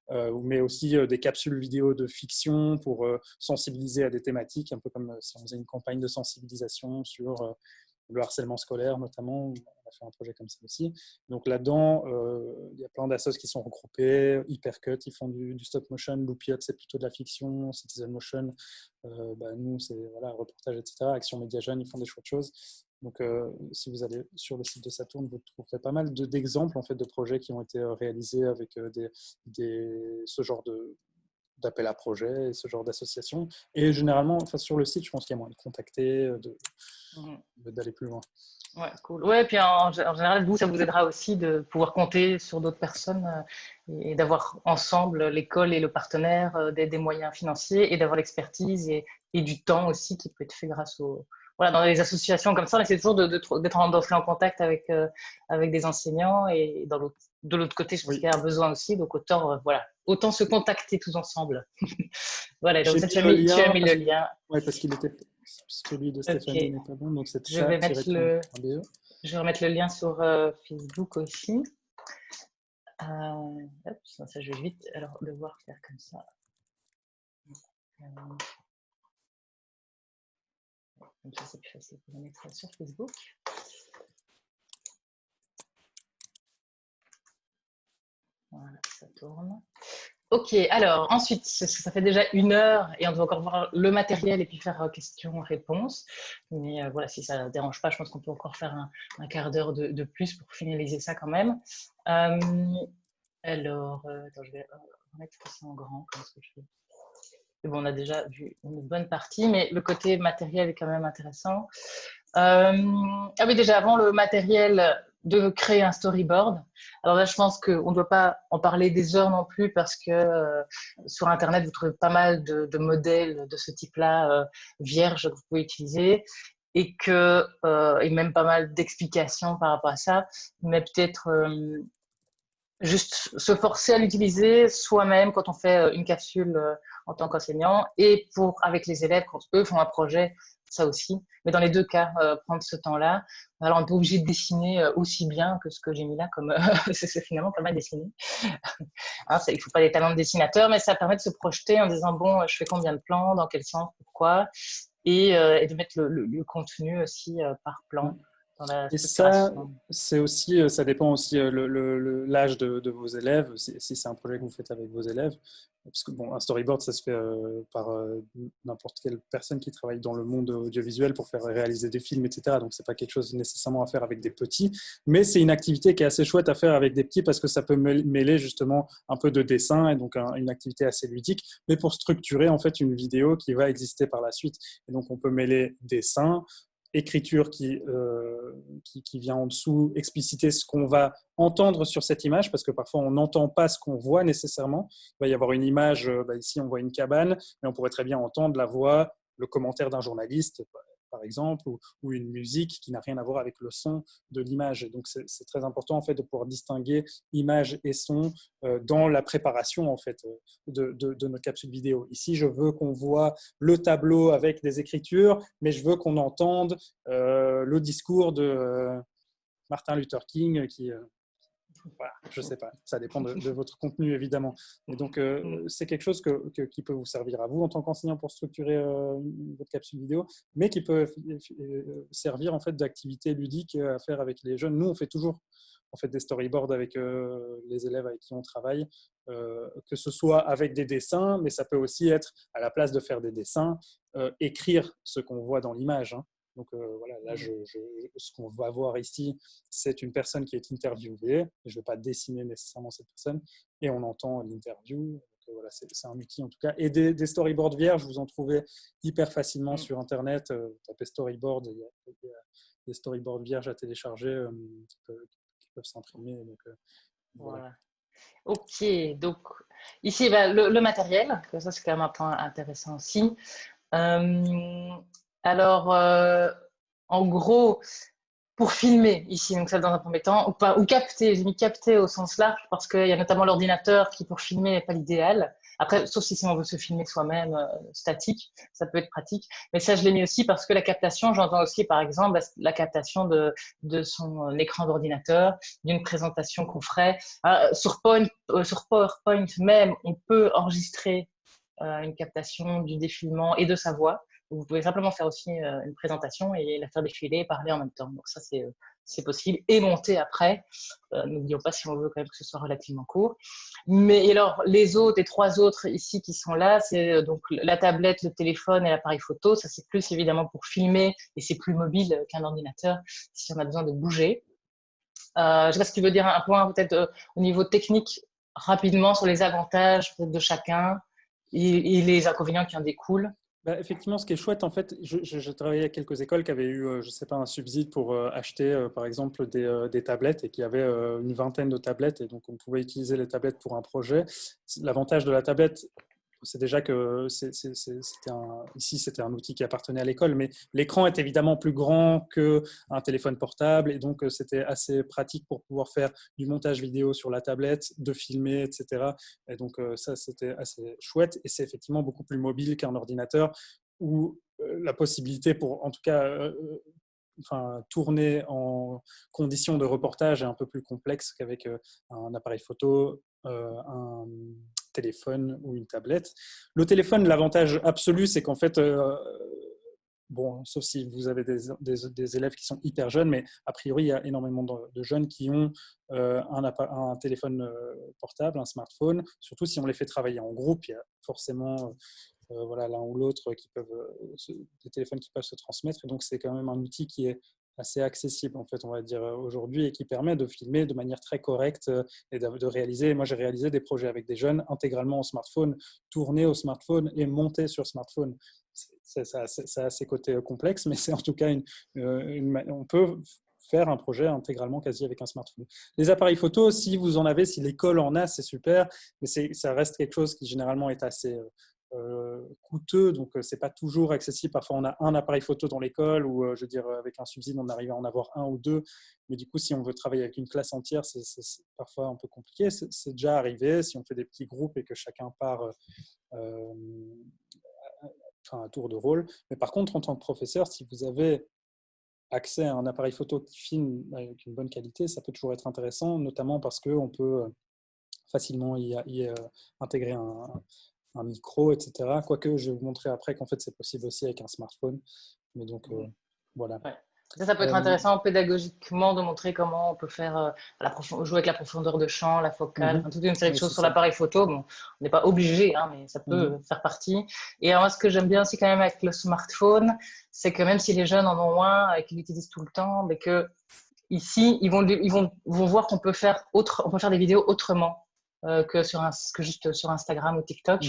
mais aussi des capsules vidéo de fiction pour sensibiliser à des thématiques, un peu comme si on faisait une campagne de sensibilisation sur le harcèlement scolaire notamment. On a fait un projet comme ça aussi. Donc là-dedans, il y a plein d'associations qui sont regroupées. Hypercut, ils font du stop motion. Loopyot, c'est plutôt de la fiction. Citizen Motion, nous, c'est voilà, reportage, etc. Action Média Jeune, ils font des chouettes choses. Donc, si vous allez sur le site de Saturn, vous trouverez pas mal d'exemples en fait, de projets qui ont été réalisés avec ce genre d'appel à projet et ce genre d'association. Et généralement, enfin, sur le site, je pense qu'il y a moyen de contacter, d'aller plus loin. Ouais, cool. Ouais, puis en général, vous, ça vous aidera aussi de pouvoir compter sur d'autres personnes et d'avoir ensemble l'école et le partenaire des moyens financiers et d'avoir l'expertise et du temps aussi qui peut être fait grâce au. Voilà, dans les associations comme ça, on essaie toujours d'entrer en contact avec des enseignants et de l'autre côté, je pense Oui. qu'il y a un besoin aussi. Donc, autant se contacter tous ensemble. Voilà, donc J'ai tu mis as mis le le lien. lien parce qu'il était celui de Stéphanie Ok. n'est pas bon, donc c'est Je vais mettre ça-tourne.be. je vais remettre le lien sur Facebook aussi. Hop, ça, je vais vite alors devoir faire comme ça. Comme ça, c'est plus facile pour mettre ça sur Facebook. Voilà, ça tourne. Ok, alors ensuite, ça fait déjà 1 heure et on doit encore voir le matériel et puis faire questions-réponses. Mais voilà, si ça ne dérange pas, je pense qu'on peut encore faire un quart d'heure de plus pour finaliser ça quand même. Attends, je vais remettre ça en grand, comme ce que je fais. Bon, on a déjà vu une bonne partie, mais le côté matériel est quand même intéressant. Ah oui, déjà avant le matériel, de créer un storyboard. Alors là, je pense qu'on ne doit pas en parler des heures non plus parce que sur Internet, vous trouvez pas mal de modèles de ce type-là vierges que vous pouvez utiliser et même pas mal d'explications par rapport à ça. Mais peut-être juste se forcer à l'utiliser soi-même quand on fait une capsule en tant qu'enseignant et avec les élèves quand eux font un projet, ça aussi. Mais dans les deux cas, prendre ce temps-là. Alors, on n'est pas obligé de dessiner aussi bien que ce que j'ai mis là, comme c'est finalement pas mal dessiné. Hein, il ne faut pas des talents de dessinateur, mais ça permet de se projeter en disant, bon, je fais combien de plans, dans quel sens, pourquoi, et de mettre le contenu aussi par plan dans la Et ça, structuration. c'est aussi, ça dépend aussi l'âge de vos élèves, si c'est un projet que vous faites avec vos élèves. Parce que bon, un storyboard, ça se fait par n'importe quelle personne qui travaille dans le monde audiovisuel pour faire réaliser des films, etc. Donc, c'est pas quelque chose nécessairement à faire avec des petits, mais c'est une activité qui est assez chouette à faire avec des petits parce que ça peut mêler justement un peu de dessin et donc une activité assez ludique, mais pour structurer en fait une vidéo qui va exister par la suite. Et donc, on peut mêler dessin, écriture qui vient en dessous, expliciter ce qu'on va entendre sur cette image, parce que parfois on n'entend pas ce qu'on voit nécessairement. Il va y avoir une image, ici on voit une cabane, mais on pourrait très bien entendre la voix, le commentaire d'un journaliste, par exemple, ou une musique qui n'a rien à voir avec le son de l'image. Donc c'est très important en fait de pouvoir distinguer image et son dans la préparation en fait de notre capsule vidéo. Ici, je veux qu'on voit le tableau avec des écritures, mais je veux qu'on entende le discours de Martin Luther King qui voilà, je ne sais pas, ça dépend de votre contenu évidemment. Et donc, c'est quelque chose qui peut vous servir à vous en tant qu'enseignant pour structurer votre capsule vidéo, mais qui peut servir en fait d'activité ludique à faire avec les jeunes. Nous, on fait toujours des storyboards avec les élèves avec qui on travaille, que ce soit avec des dessins, mais ça peut aussi être à la place de faire des dessins, écrire ce qu'on voit dans l'image. Hein. Donc voilà, là, ce qu'on va voir ici, c'est une personne qui est interviewée. Je ne vais pas dessiner nécessairement cette personne et on entend l'interview. Voilà, c'est un outil en tout cas. Et des storyboards vierges, vous en trouvez hyper facilement sur Internet. Vous tapez storyboard, il y a des storyboards vierges à télécharger peuvent s'imprimer. Donc, voilà. Voilà. Ok, donc ici, bah, le matériel, que ça c'est quand même un point intéressant aussi. Euh, alors, en gros, pour filmer ici, donc ça dans un premier temps, ou, pas, ou capter, j'ai mis capter au sens large parce qu'il y a notamment l'ordinateur qui pour filmer n'est pas l'idéal. Après, sauf si on veut se filmer soi-même statique, ça peut être pratique. Mais ça, je l'ai mis aussi parce que la captation, j'entends aussi par exemple la captation de son écran d'ordinateur, d'une présentation qu'on ferait. Sur PowerPoint même, on peut enregistrer une captation du défilement et de sa voix. Vous pouvez simplement faire aussi une présentation et la faire défiler et parler en même temps. Donc ça, c'est possible. Et monter après. N'oublions pas si on veut quand même que ce soit relativement court. Mais alors, les trois autres ici qui sont là, c'est donc la tablette, le téléphone et l'appareil photo. Ça, c'est plus évidemment pour filmer et c'est plus mobile qu'un ordinateur si on a besoin de bouger. Je ne sais pas si tu veux dire un point peut-être au niveau technique rapidement sur les avantages de chacun et les inconvénients qui en découlent. Bah, effectivement, ce qui est chouette, en fait, je travaillais à quelques écoles qui avaient eu, je ne sais pas, un subside pour acheter, par exemple, des tablettes et qui avaient une vingtaine de tablettes. Et donc, on pouvait utiliser les tablettes pour un projet. L'avantage de la tablette, c'est déjà que ici, c'était un outil qui appartenait à l'école, mais l'écran est évidemment plus grand qu'un téléphone portable. Et donc, c'était assez pratique pour pouvoir faire du montage vidéo sur la tablette, de filmer, etc. Et donc, ça, c'était assez chouette. Et c'est effectivement beaucoup plus mobile qu'un ordinateur où la possibilité pour, en tout cas, tourner en conditions de reportage est un peu plus complexe qu'avec un appareil photo, un téléphone ou une tablette. Le téléphone, l'avantage absolu, c'est qu'en fait, bon, sauf si vous avez des élèves qui sont hyper jeunes, mais a priori, il y a énormément de jeunes qui ont un téléphone portable, un smartphone, surtout si on les fait travailler en groupe, il y a forcément voilà, l'un ou l'autre qui peuvent, des téléphones qui peuvent se transmettre, et donc c'est quand même un outil qui est assez accessible, en fait, on va dire, aujourd'hui, et qui permet de filmer de manière très correcte et de réaliser. Moi, j'ai réalisé des projets avec des jeunes intégralement au smartphone, tournés au smartphone et montés sur smartphone. Ça a ses côtés complexes, mais c'est en tout cas on peut faire un projet intégralement quasi avec un smartphone. Les appareils photo, si vous en avez, si l'école en a, c'est super, mais ça reste quelque chose qui généralement est assez coûteux, donc c'est pas toujours accessible. Parfois, on a un appareil photo dans l'école, ou je veux dire, avec un subside, on arrive à en avoir un ou deux, mais du coup, si on veut travailler avec une classe entière, c'est parfois un peu compliqué. C'est déjà arrivé, si on fait des petits groupes et que chacun part à tour de rôle. Mais par contre, en tant que professeur, si vous avez accès à un appareil photo qui filme avec une bonne qualité, ça peut toujours être intéressant, notamment parce qu'on peut facilement y intégrer un micro, etc. Quoique, je vais vous montrer après qu'en fait, c'est possible aussi avec un smartphone. Mais donc, voilà. Ouais. Ça peut être intéressant pédagogiquement de montrer comment on peut faire jouer avec la profondeur de champ, la focale, toute une série de Oui, choses c'est sur ça. l'appareil photo. Bon, on n'est pas obligé, hein, mais ça peut faire partie. Et alors, moi, ce que j'aime bien aussi quand même avec le smartphone, c'est que même si les jeunes en ont un et qu'ils l'utilisent tout le temps, mais que ici, vont voir qu'on peut faire on peut faire des vidéos autrement que juste sur Instagram ou TikTok,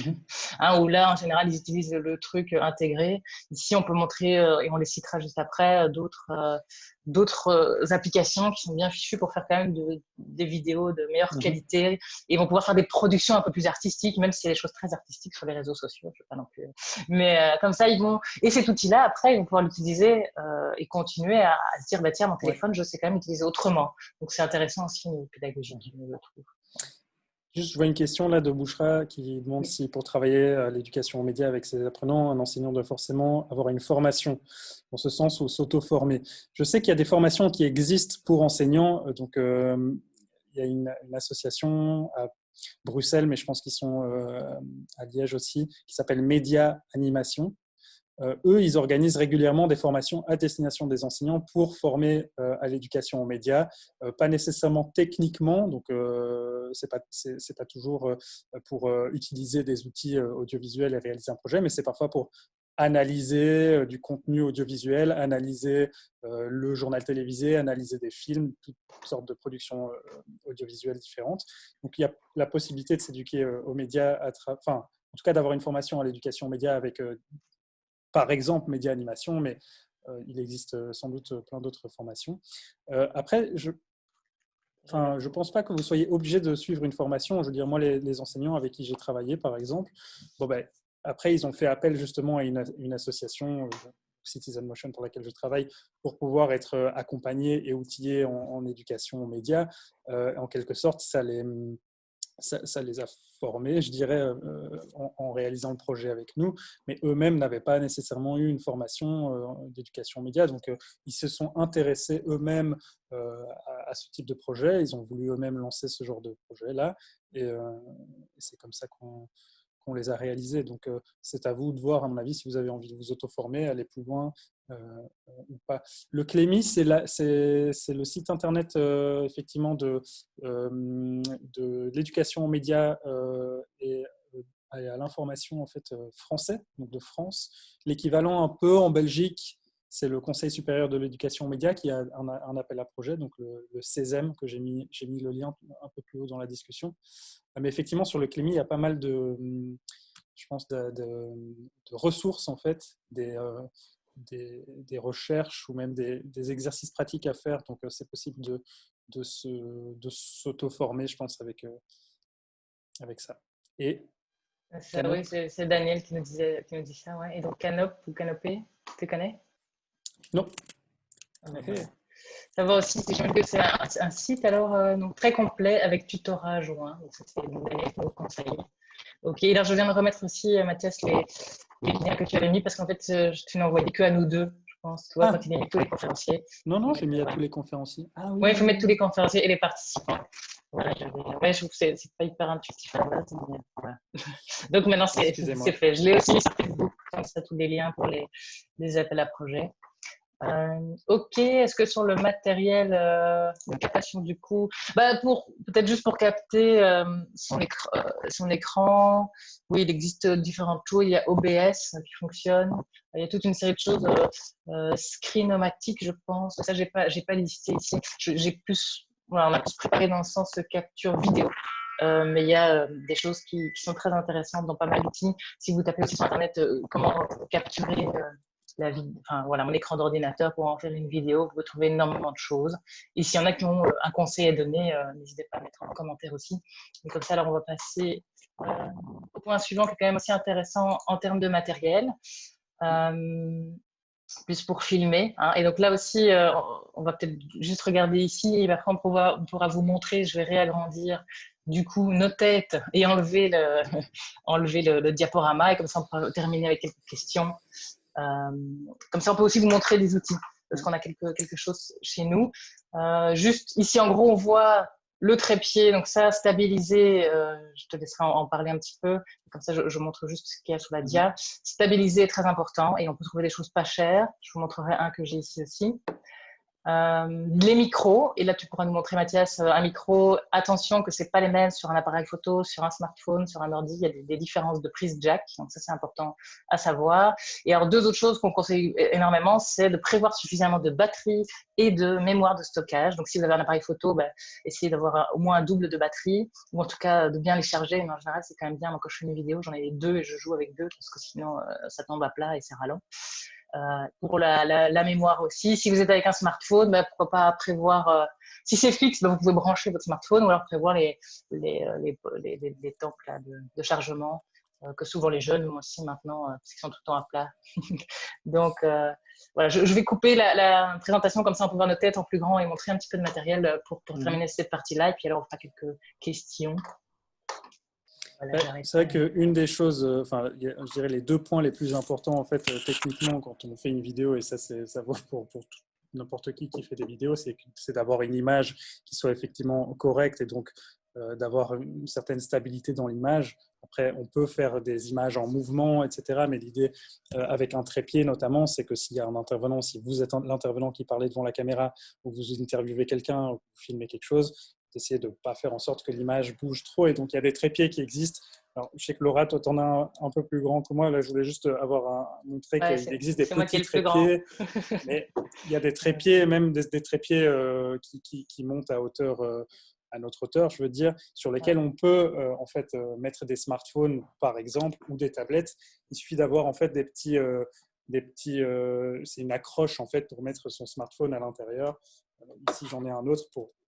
hein, où là, en général, ils utilisent le truc intégré. Ici, on peut montrer, et on les citera juste après, d'autres applications qui sont bien fichues pour faire quand même des vidéos de meilleure qualité. Et ils vont pouvoir faire des productions un peu plus artistiques, même si c'est des choses très artistiques sur les réseaux sociaux. Je sais pas non plus. Mais comme ça, et cet outil-là, après, ils vont pouvoir l'utiliser et continuer à se dire, bah, tiens, mon téléphone, je sais quand même utiliser autrement. Donc, c'est intéressant aussi, pédagogique, je le trouve. Juste, je vois une question là de Bouchra qui demande Oui. si pour travailler à l'éducation aux médias avec ses apprenants, un enseignant doit forcément avoir une formation dans ce sens ou s'auto-former. Je sais qu'il y a des formations qui existent pour enseignants. Donc, il y a une association à Bruxelles, mais je pense qu'ils sont à Liège aussi, qui s'appelle Média Animation. Eux, ils organisent régulièrement des formations à destination des enseignants pour former à l'éducation aux médias, pas nécessairement techniquement, donc c'est pas toujours pour utiliser des outils audiovisuels et réaliser un projet, mais c'est parfois pour analyser du contenu audiovisuel, analyser le journal télévisé, analyser des films, toutes sortes de productions audiovisuelles différentes. Donc il y a la possibilité de s'éduquer aux médias, enfin, en tout cas d'avoir une formation à l'éducation aux médias avec par exemple média animation, mais il existe sans doute plein d'autres formations. Après, enfin, je pense pas que vous soyez obligé de suivre une formation. Je veux dire, moi, les enseignants avec qui j'ai travaillé, par exemple, bon, ben, après, ils ont fait appel justement à une association, Citizen Motion, pour laquelle je travaille, pour pouvoir être accompagnés et outillés en éducation aux médias. En quelque sorte, ça les a formés, je dirais, en réalisant le projet avec nous, mais eux-mêmes n'avaient pas nécessairement eu une formation d'éducation média, donc ils se sont intéressés eux-mêmes à ce type de projet, ils ont voulu eux-mêmes lancer ce genre de projet-là, et c'est comme ça qu'on les a réalisés. Donc, c'est à vous de voir, à mon avis, si vous avez envie de vous auto-former, aller plus loin ou pas. Le Clémy, c'est le site internet effectivement de l'éducation aux médias et à l'information en fait, français, donc de France. L'équivalent un peu en Belgique, c'est le Conseil supérieur de l'éducation aux médias qui a un appel à projet, donc le CESEM, que j'ai mis le lien un peu plus haut dans la discussion. Mais effectivement, sur le Clémy, il y a pas mal je pense, de ressources, en fait, des recherches ou même des exercices pratiques à faire. Donc, c'est possible de s'auto-former, je pense, avec ça. Et Ça, Canop? oui, c'est Daniel qui nous dit ça, ouais. Et donc Canop ou Canopé, tu connais? Non. Ah, ben voilà. Ça va aussi, j'imagine que c'est un site alors donc très complet avec tutorat joint. Donc ça, c'est Daniel qui nous conseille. Ok, alors je viens de remettre aussi, Mathias, les liens que tu avais mis parce qu'en fait, tu n'as envoyé que à nous deux, je pense. Tu vois, quand Ah, il a mis tous les conférenciers. non, j'ai mis à Ouais. tous les conférenciers. Ah Ouais, il faut mettre tous les oui. conférenciers et les participants. Voilà, ouais, je trouve que c'est pas hyper intuitif à la base, mais voilà. Donc maintenant, c'est Excusez-moi. fait. Je l'ai aussi mis sur Facebook, comme ça, tous les liens pour les appels à projets. Ok, est-ce que sur le matériel de captation du coup, bah peut-être juste pour capter son écran, oui, il existe différentes choses. Il y a OBS qui fonctionne. Il y a toute une série de choses. Screenomatic, je pense. Ça, j'ai pas listé ici. J'ai plus, voilà, on a plus préparé dans le sens de capture vidéo. Mais il y a des choses qui sont très intéressantes dans pas mal d'outils. Si vous tapez aussi sur Internet comment capturer enfin, voilà, mon écran d'ordinateur pour en faire une vidéo, vous pouvez trouver énormément de choses. Et s'il y en a qui ont un conseil à donner, n'hésitez pas à mettre en commentaire aussi. Et comme ça, alors on va passer au point suivant qui est quand même aussi intéressant en termes de matériel. Euh, Plus pour filmer. Hein. Et donc là aussi, on va peut-être juste regarder ici et après on pourra vous montrer, je vais réagrandir du coup nos têtes et enlever enlever le diaporama et comme ça on pourra terminer avec quelques questions. Euh, Comme ça on peut aussi vous montrer des outils parce qu'on a quelque chose chez nous. Juste ici en gros on voit le trépied, donc ça stabilisé, je te laisserai en parler un petit peu, comme ça je montre juste ce qu'il y a sur la dia. Stabilisé est très important et on peut trouver des choses pas chères, je vous montrerai un que j'ai ici aussi. Les micros, et là tu pourras nous montrer Mathias un micro, attention que c'est pas les mêmes sur un appareil photo, sur un smartphone, sur un ordi, il y a des différences de prise jack, donc ça c'est important à savoir. Et alors deux autres choses qu'on conseille énormément, c'est de prévoir suffisamment de batterie et de mémoire de stockage. Donc si vous avez un appareil photo, bah, essayez d'avoir au moins un double de batterie, ou en tout cas de bien les charger, mais en général c'est quand même bien. Moi quand je fais mes vidéos, j'en ai deux et je joue avec deux, parce que sinon ça tombe à plat et c'est ralent. Pour la mémoire aussi. Si vous êtes avec un smartphone, bah, pourquoi pas prévoir, si c'est fixe, bah, vous pouvez brancher votre smartphone ou alors prévoir les temps là, de chargement que souvent les jeunes ont aussi maintenant, parce qu'ils sont tout le temps à plat. Donc voilà, je vais couper la présentation comme ça on peut voir nos têtes en plus grand et montrer un petit peu de matériel pour terminer cette partie-là. Et puis alors on fera quelques questions. Voilà, C'est vrai qu'une des choses, enfin, je dirais les deux points les plus importants en fait techniquement quand on fait une vidéo, et ça vaut pour n'importe qui fait des vidéos, c'est d'avoir une image qui soit effectivement correcte et donc d'avoir une certaine stabilité dans l'image. Après, on peut faire des images en mouvement, etc. Mais l'idée avec un trépied notamment, c'est que s'il y a un intervenant, si vous êtes l'intervenant qui parlait devant la caméra ou vous interviewez quelqu'un ou vous filmez quelque chose, d'essayer de ne pas faire en sorte que l'image bouge trop. Et donc, il y a des trépieds qui existent. Alors, je sais que Laura, toi, tu en as un peu plus grand que moi. Là, je voulais juste montrer ouais, qu'il existe des c'est moi qui ai petits le plus grand. trépieds. Mais il y a des trépieds, même des trépieds qui montent à notre hauteur, je veux dire, sur lesquels on peut en fait mettre des smartphones, par exemple, ou des tablettes. Il suffit d'avoir en fait c'est une accroche en fait pour mettre son smartphone à l'intérieur. Ici, j'en ai un autre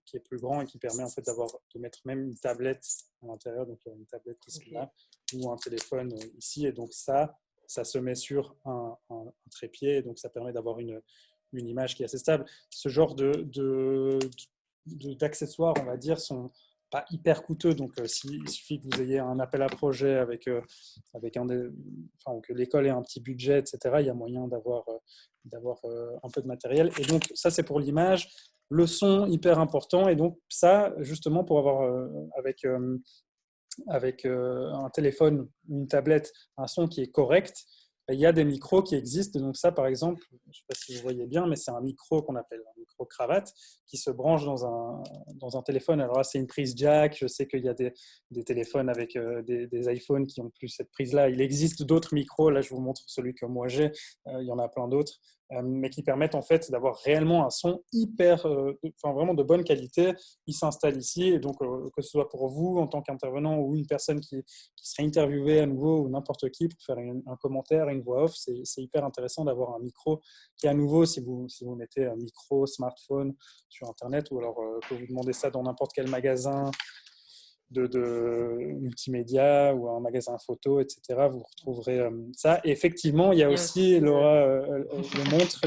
qui est plus grand et qui permet en fait de mettre même une tablette à l'intérieur, donc une tablette qui serait là, ou un téléphone ici. Et donc ça se met sur un trépied, et donc ça permet d'avoir une image qui est assez stable. Ce genre d'accessoires, on va dire, sont pas hyper coûteux. Donc, il suffit que vous ayez un appel à projet avec que l'école ait un petit budget, etc., il y a moyen d'avoir un peu de matériel. Et donc, ça, c'est pour l'image. Le son, hyper important. Et donc, ça, justement, pour avoir avec un téléphone ou une tablette, un son qui est correct, il y a des micros qui existent. Donc ça, par exemple, je ne sais pas si vous voyez bien, mais c'est un micro qu'on appelle un micro-cravate qui se branche dans un téléphone. Alors là, c'est une prise jack. Je sais qu'il y a des téléphones avec des iPhones qui ont plus cette prise-là. Il existe d'autres micros. Là, je vous montre celui que moi j'ai. Il y en a plein d'autres. Mais qui permettent en fait d'avoir réellement un son vraiment de bonne qualité. Il s'installe ici, et donc que ce soit pour vous en tant qu'intervenant ou une personne qui serait interviewée à nouveau, ou n'importe qui pour faire un commentaire, une voix off, c'est hyper intéressant d'avoir un micro qui, à nouveau, si vous mettez un micro smartphone sur Internet, ou alors que vous demandez ça dans n'importe quel magasin de multimédia ou un magasin photo, etc., vous retrouverez ça. Et effectivement, il y a aussi, Laura le montre,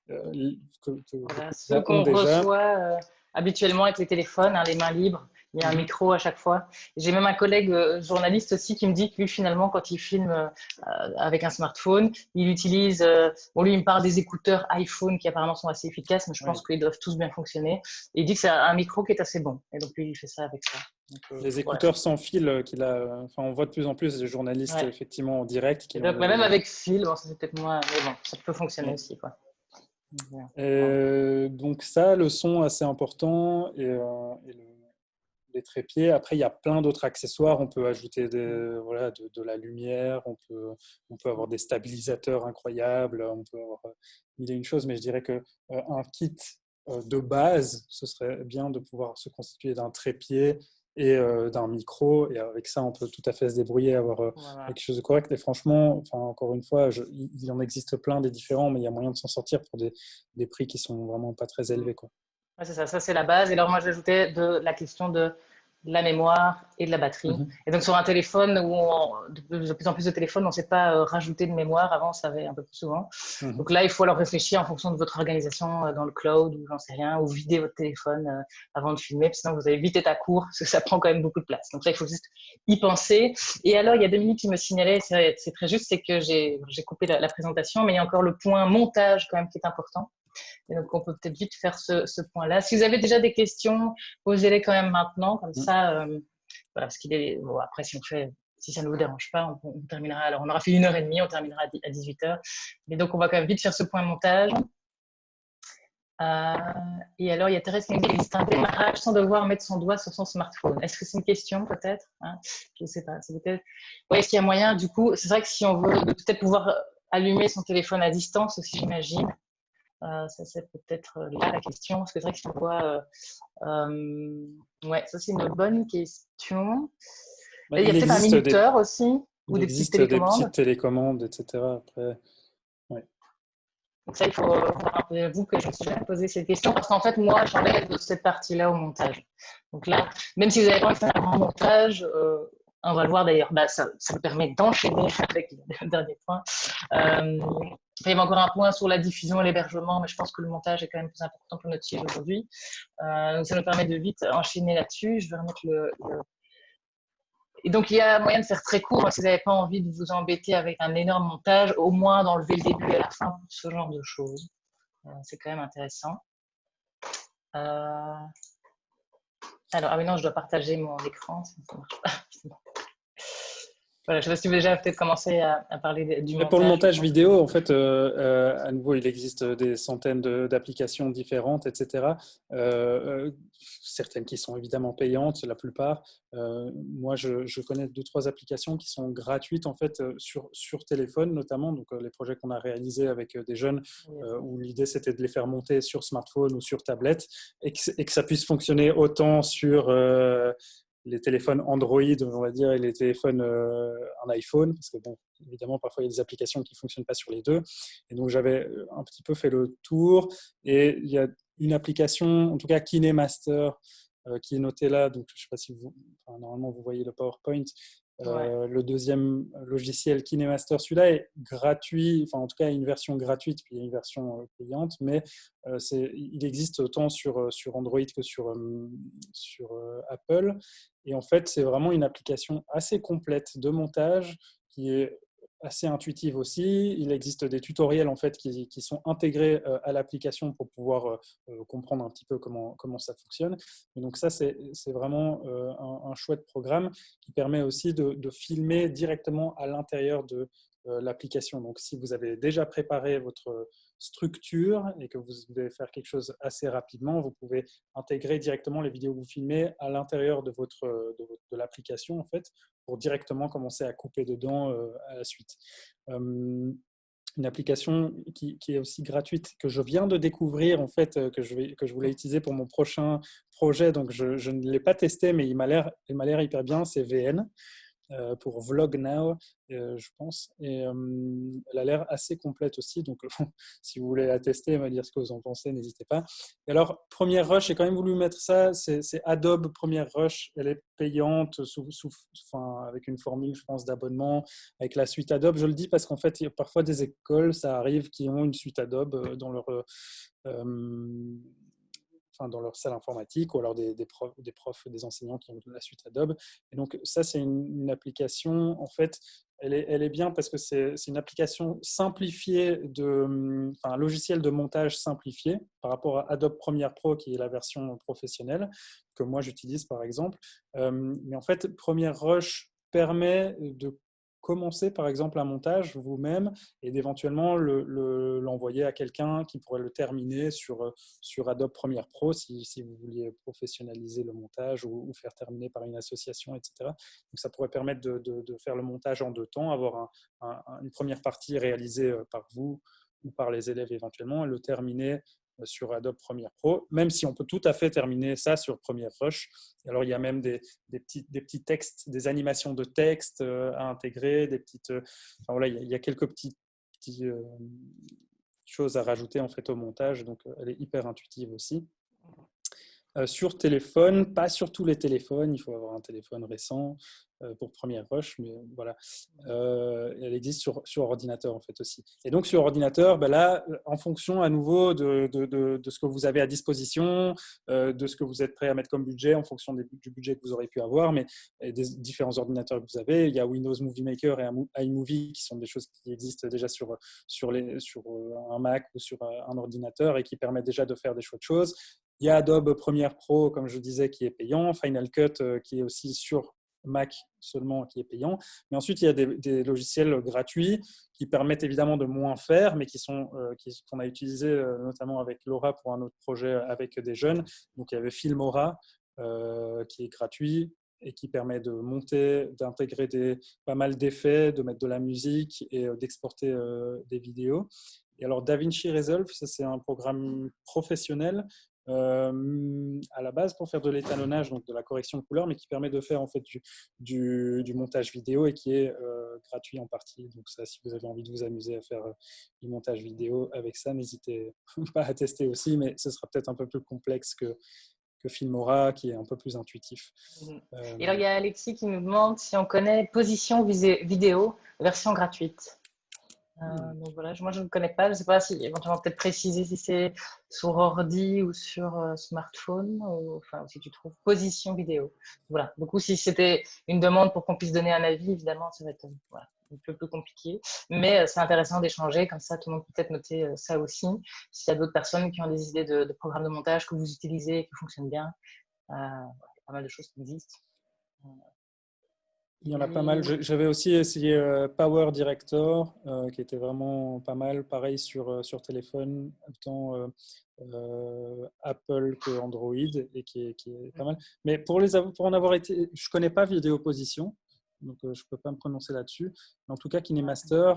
voilà, ceux qu'on reçoit habituellement avec les téléphones, les mains libres. Il y a un micro à chaque fois. J'ai même un collègue journaliste aussi qui me dit que lui, finalement, quand il filme avec un smartphone, il utilise… lui, il me parle des écouteurs iPhone qui apparemment sont assez efficaces, mais je pense qu'ils doivent tous bien fonctionner. Et il dit que c'est un micro qui est assez bon. Et donc, lui, il fait ça avec ça. Donc, les écouteurs sans fil on voit de plus en plus des journalistes effectivement en direct qui donc, même avec fil, bon, ça c'est peut-être moins, mais bon, ça peut fonctionner aussi, quoi. Donc ça, le son assez important, et les trépieds. Après, il y a plein d'autres accessoires. On peut ajouter de la lumière, on peut avoir des stabilisateurs incroyables, on peut avoir mille et une choses, mais je dirais que un kit de base, ce serait bien de pouvoir se constituer d'un trépied et d'un micro, et avec ça on peut tout à fait se débrouiller, avoir quelque chose de correct. Et franchement, encore une fois, il en existe plein des différents, mais il y a moyen de s'en sortir pour des prix qui sont vraiment pas très élevés, quoi. Ouais, c'est ça c'est la base. Et alors moi j'ajoutais la question de la mémoire et de la batterie. Et donc sur un téléphone de plus en plus de téléphones, on ne sait pas rajouter de mémoire. Avant, on savait un peu plus souvent. Donc là, il faut alors réfléchir en fonction de votre organisation dans le cloud, ou j'en sais rien, ou vider votre téléphone avant de filmer, sinon vous allez vite être à court, parce que ça prend quand même beaucoup de place. Donc là, il faut juste y penser. Et alors, il y a Dominique qui me signalait, c'est très juste, c'est que j'ai coupé la présentation, mais il y a encore le point montage quand même qui est important. Et donc, on peut peut-être vite faire ce point-là. Si vous avez déjà des questions, posez-les quand même maintenant, comme ça, voilà, parce qu'il est… Bon, après, si ça ne vous dérange pas, on terminera. Alors, on aura fait 1h30, on terminera à 18h. Mais donc, on va quand même vite faire ce point montage. Et alors, il y a Thérèse qui me dit qu'il existe un démarrage sans devoir mettre son doigt sur son smartphone. Est-ce que c'est une question, peut-être, je ne sais pas. Est-ce qu'il y a moyen, du coup, c'est vrai que si on veut peut-être pouvoir allumer son téléphone à distance aussi, j'imagine. Ça, c'est peut-être là la question, parce que c'est vrai que si on voit… ça, c'est une bonne question. Il y a peut-être un minuteur aussi, ou des petites télécommandes. Des petites télécommandes, etc. Après, donc ça, il faut vous que je me suis jamais posé cette question, parce qu'en fait, moi, j'enlève cette partie-là au montage. Donc là, même si vous n'avez pas envie de faire un grand montage, on va le voir d'ailleurs, ça me permet d'enchaîner avec le dernier point. Il y avait encore un point sur la diffusion et l'hébergement, mais je pense que le montage est quand même plus important pour notre sujet aujourd'hui. Donc ça nous permet de vite enchaîner là-dessus. Je vais remettre Et donc, il y a moyen de faire très court, si vous n'avez pas envie de vous embêter avec un énorme montage, au moins d'enlever le début et la fin pour ce genre de choses. C'est quand même intéressant. Alors, oui, non, je dois partager mon écran, ça ne marche pas. Voilà, je ne sais pas si vous avez déjà peut-être commencé à parler du montage. Pour le montage vidéo, en fait, à nouveau, il existe des centaines d'applications différentes, etc. Certaines qui sont évidemment payantes, la plupart. Moi, je connais 2-3 applications qui sont gratuites en fait sur téléphone, notamment. Donc, les projets qu'on a réalisés avec des jeunes, où l'idée c'était de les faire monter sur smartphone ou sur tablette, et que ça puisse fonctionner autant sur les téléphones Android, on va dire, et les téléphones en iPhone, parce que bon, évidemment, parfois il y a des applications qui ne fonctionnent pas sur les deux. Et donc j'avais un petit peu fait le tour, et il y a une application, en tout cas KineMaster, qui est notée là. Donc, je ne sais pas si normalement vous voyez le PowerPoint. Ouais. Le deuxième logiciel KineMaster, celui-là est gratuit, enfin en tout cas une version gratuite, puis il y a une version payante, mais il existe autant sur Android que sur Apple. Et en fait, c'est vraiment une application assez complète de montage qui est assez intuitive aussi. Il existe des tutoriels en fait qui sont intégrés à l'application pour pouvoir comprendre un petit peu comment ça fonctionne. Et donc ça, c'est vraiment un chouette programme qui permet aussi de filmer directement à l'intérieur de l'application. Donc si vous avez déjà préparé votre structure et que vous devez faire quelque chose assez rapidement, vous pouvez intégrer directement les vidéos que vous filmez à l'intérieur de l'application en fait, pour directement commencer à couper dedans à la suite. Une application qui est aussi gratuite, que je viens de découvrir, en fait, que je voulais utiliser pour mon prochain projet. Donc, je ne l'ai pas testé, mais il m'a l'air hyper bien. C'est VN. Pour Vlog Now, je pense. Et elle a l'air assez complète aussi. Donc, si vous voulez la tester et me dire ce que vous en pensez, n'hésitez pas. Et alors, Premiere Rush, j'ai quand même voulu mettre ça. C'est Adobe Premiere Rush. Elle est payante avec une formule, je pense, d'abonnement avec la suite Adobe. Je le dis parce qu'en fait, il y a parfois des écoles, ça arrive, qui ont une suite Adobe dans leur dans leur salle informatique, ou alors des profs, des enseignants qui ont la suite Adobe. Et donc ça, c'est une application, en fait, elle est bien parce que c'est une application simplifiée, un logiciel de montage simplifié par rapport à Adobe Premiere Pro, qui est la version professionnelle, que moi j'utilise par exemple. Mais en fait, Premiere Rush permet de commencer par exemple un montage vous-même et d'éventuellement l'envoyer à quelqu'un qui pourrait le terminer sur Adobe Premiere Pro si vous vouliez professionnaliser le montage ou faire terminer par une association, etc. Donc ça pourrait permettre de faire le montage en 2 temps, avoir une première partie réalisée par vous ou par les élèves éventuellement et le terminer sur Adobe Premiere Pro, même si on peut tout à fait terminer ça sur Premiere Rush. Et alors, il y a même des petits textes, des animations de texte à intégrer, voilà, il y a quelques petites choses à rajouter en fait au montage, donc elle est hyper intuitive aussi. Sur téléphone, pas sur tous les téléphones, il faut avoir un téléphone récent pour Premiere Rush, mais voilà, elle existe sur ordinateur en fait aussi. Et donc sur ordinateur, ben là, en fonction à nouveau de ce que vous avez à disposition, de ce que vous êtes prêt à mettre comme budget, en fonction du budget que vous aurez pu avoir, mais des différents ordinateurs que vous avez, il y a Windows Movie Maker et iMovie qui sont des choses qui existent déjà sur un Mac ou sur un ordinateur et qui permettent déjà de faire des chouettes choses. Il y a Adobe Premiere Pro, comme je disais, qui est payant. Final Cut, qui est aussi sur Mac seulement, qui est payant. Mais ensuite, il y a des logiciels gratuits qui permettent évidemment de moins faire, mais qu'on a utilisé notamment avec Laura pour un autre projet avec des jeunes. Donc, il y avait Filmora, qui est gratuit et qui permet de monter, d'intégrer pas mal d'effets, de mettre de la musique et d'exporter des vidéos. Et alors, DaVinci Resolve, ça c'est un programme professionnel à la base pour faire de l'étalonnage, donc de la correction de couleurs, mais qui permet de faire en fait du montage vidéo et qui est gratuit en partie. Donc ça, si vous avez envie de vous amuser à faire du montage vidéo avec ça, n'hésitez pas à tester aussi, mais ce sera peut-être un peu plus complexe que Filmora, qui est un peu plus intuitif. Et alors, il y a Alexis qui nous demande si on connaît Position Vidéo, version gratuite. Donc voilà, moi je ne connais pas, je ne sais pas si éventuellement peut-être préciser si c'est sur ordi ou sur smartphone, enfin si tu trouves Position Vidéo. Voilà, du coup si c'était une demande pour qu'on puisse donner un avis, évidemment ça va être voilà, un peu plus compliqué, mais c'est intéressant d'échanger, comme ça tout le monde peut peut-être noter ça aussi. S'il y a d'autres personnes qui ont des idées de programmes de montage que vous utilisez et qui fonctionnent bien, voilà, il y a pas mal de choses qui existent. Il y en a pas mal. J'avais aussi essayé Power Director, qui était vraiment pas mal. Pareil sur téléphone, autant Apple que Android, et qui est pas mal. Mais pour en avoir été, je connais pas Vidéo Position, donc je peux pas me prononcer là-dessus. Mais en tout cas, KineMaster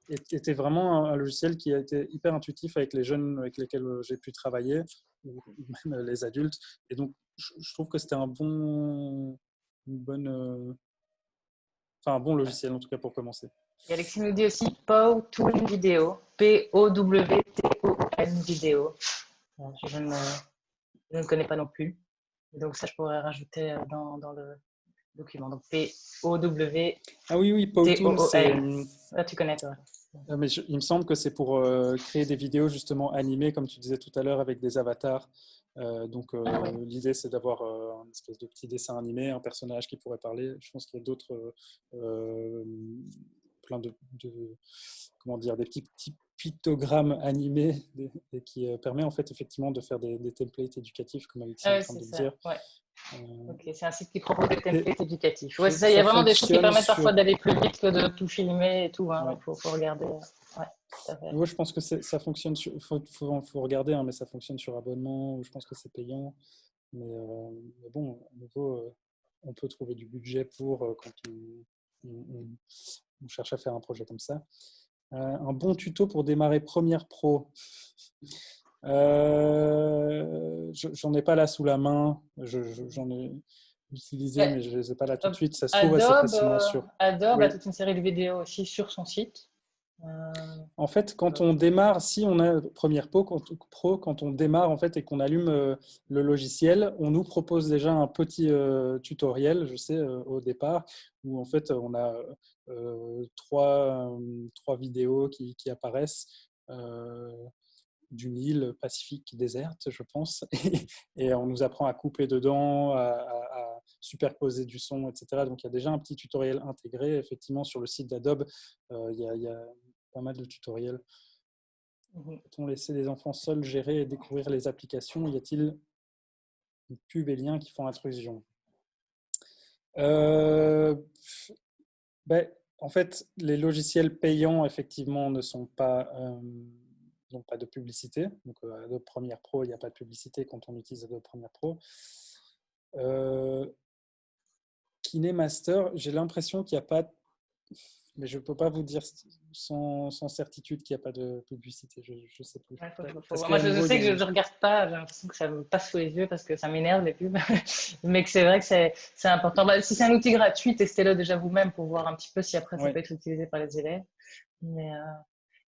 était vraiment un logiciel qui a été hyper intuitif avec les jeunes avec lesquels j'ai pu travailler, ou même les adultes. Et donc, je trouve que c'était un bon logiciel en tout cas pour commencer. Et Alexis nous dit aussi PowToon Vidéo, Powton Vidéo. Je ne connais pas non plus. Donc ça, je pourrais rajouter dans le document. Donc P-O-W-T-O-O-N. Ah oui, oui, Powtoon, c'est... Là, tu connais, toi. mais il me semble que c'est pour créer des vidéos justement animées, comme tu disais tout à l'heure, avec des avatars. Donc Ah, ouais. l'idée, c'est d'avoir un espèce de petit dessin animé, un personnage qui pourrait parler. Je pense qu'il y a d'autres, euh, plein comment dire, des petits pictogrammes animés et qui permet en fait effectivement de faire des templates éducatifs, comme Alexis est en train C'est de le ça, dire. ouais. Euh, Ok, c'est un site qui propose des et, templates éducatifs. Ouais, c'est ça. Il y a ça vraiment des choses qui fonctionne permettent parfois sur... d'aller plus vite que de tout filmer et tout. Hein. Ouais. Faut regarder. Ouais, tout à fait. Moi, je pense que ça fonctionne sur... faut regarder, hein, mais ça fonctionne sur abonnement, ou je pense que c'est payant. Mais bon, à nouveau, on peut trouver du budget pour quand on cherche à faire un projet comme ça. Un bon tuto pour démarrer Premiere Pro. J'en ai pas là sous la main. J'en ai utilisé, Ouais, mais je ne les ai pas là tout de Hop, suite. Ça se trouve assez Adobe, facilement sur... Adobe a Oui. toute une série de vidéos aussi sur son site. Euh, En fait, quand on démarre, si on a Premiere quand on démarre en fait et qu'on allume le logiciel, on nous propose déjà un petit tutoriel, je sais, au départ, où en fait on a trois vidéos qui apparaissent d'une île pacifique déserte, je pense, et on nous apprend à couper dedans, à superposer du son, etc. Donc il y a déjà un petit tutoriel intégré. Effectivement, sur le site d'Adobe, il y a pas mal de tutoriels. mhm. Peut-on laisser les enfants seuls gérer et découvrir les applications? Y a-t-il une pub et liens qui font intrusion? euh, ben, En fait, les logiciels payants, effectivement, n'ont pas de publicité. Donc, Adobe Premiere Pro, il n'y a pas de publicité quand on utilise Adobe Premiere Pro. Euh, KineMaster, j'ai l'impression qu'il n'y a pas, mais je ne peux pas vous dire sans certitude qu'il n'y a pas de publicité. Je ne sais plus. Ouais, Parce moi, qu'à je nouveau, il y sais a que une... je regarde pas, j'ai l'impression que ça me passe sous les yeux parce que ça m'énerve les pubs, mais que c'est vrai que c'est important. Bah, si c'est un outil gratuit, testez-le déjà vous-même pour voir un petit peu si après ça peut Ouais. être utilisé par les élèves. Mais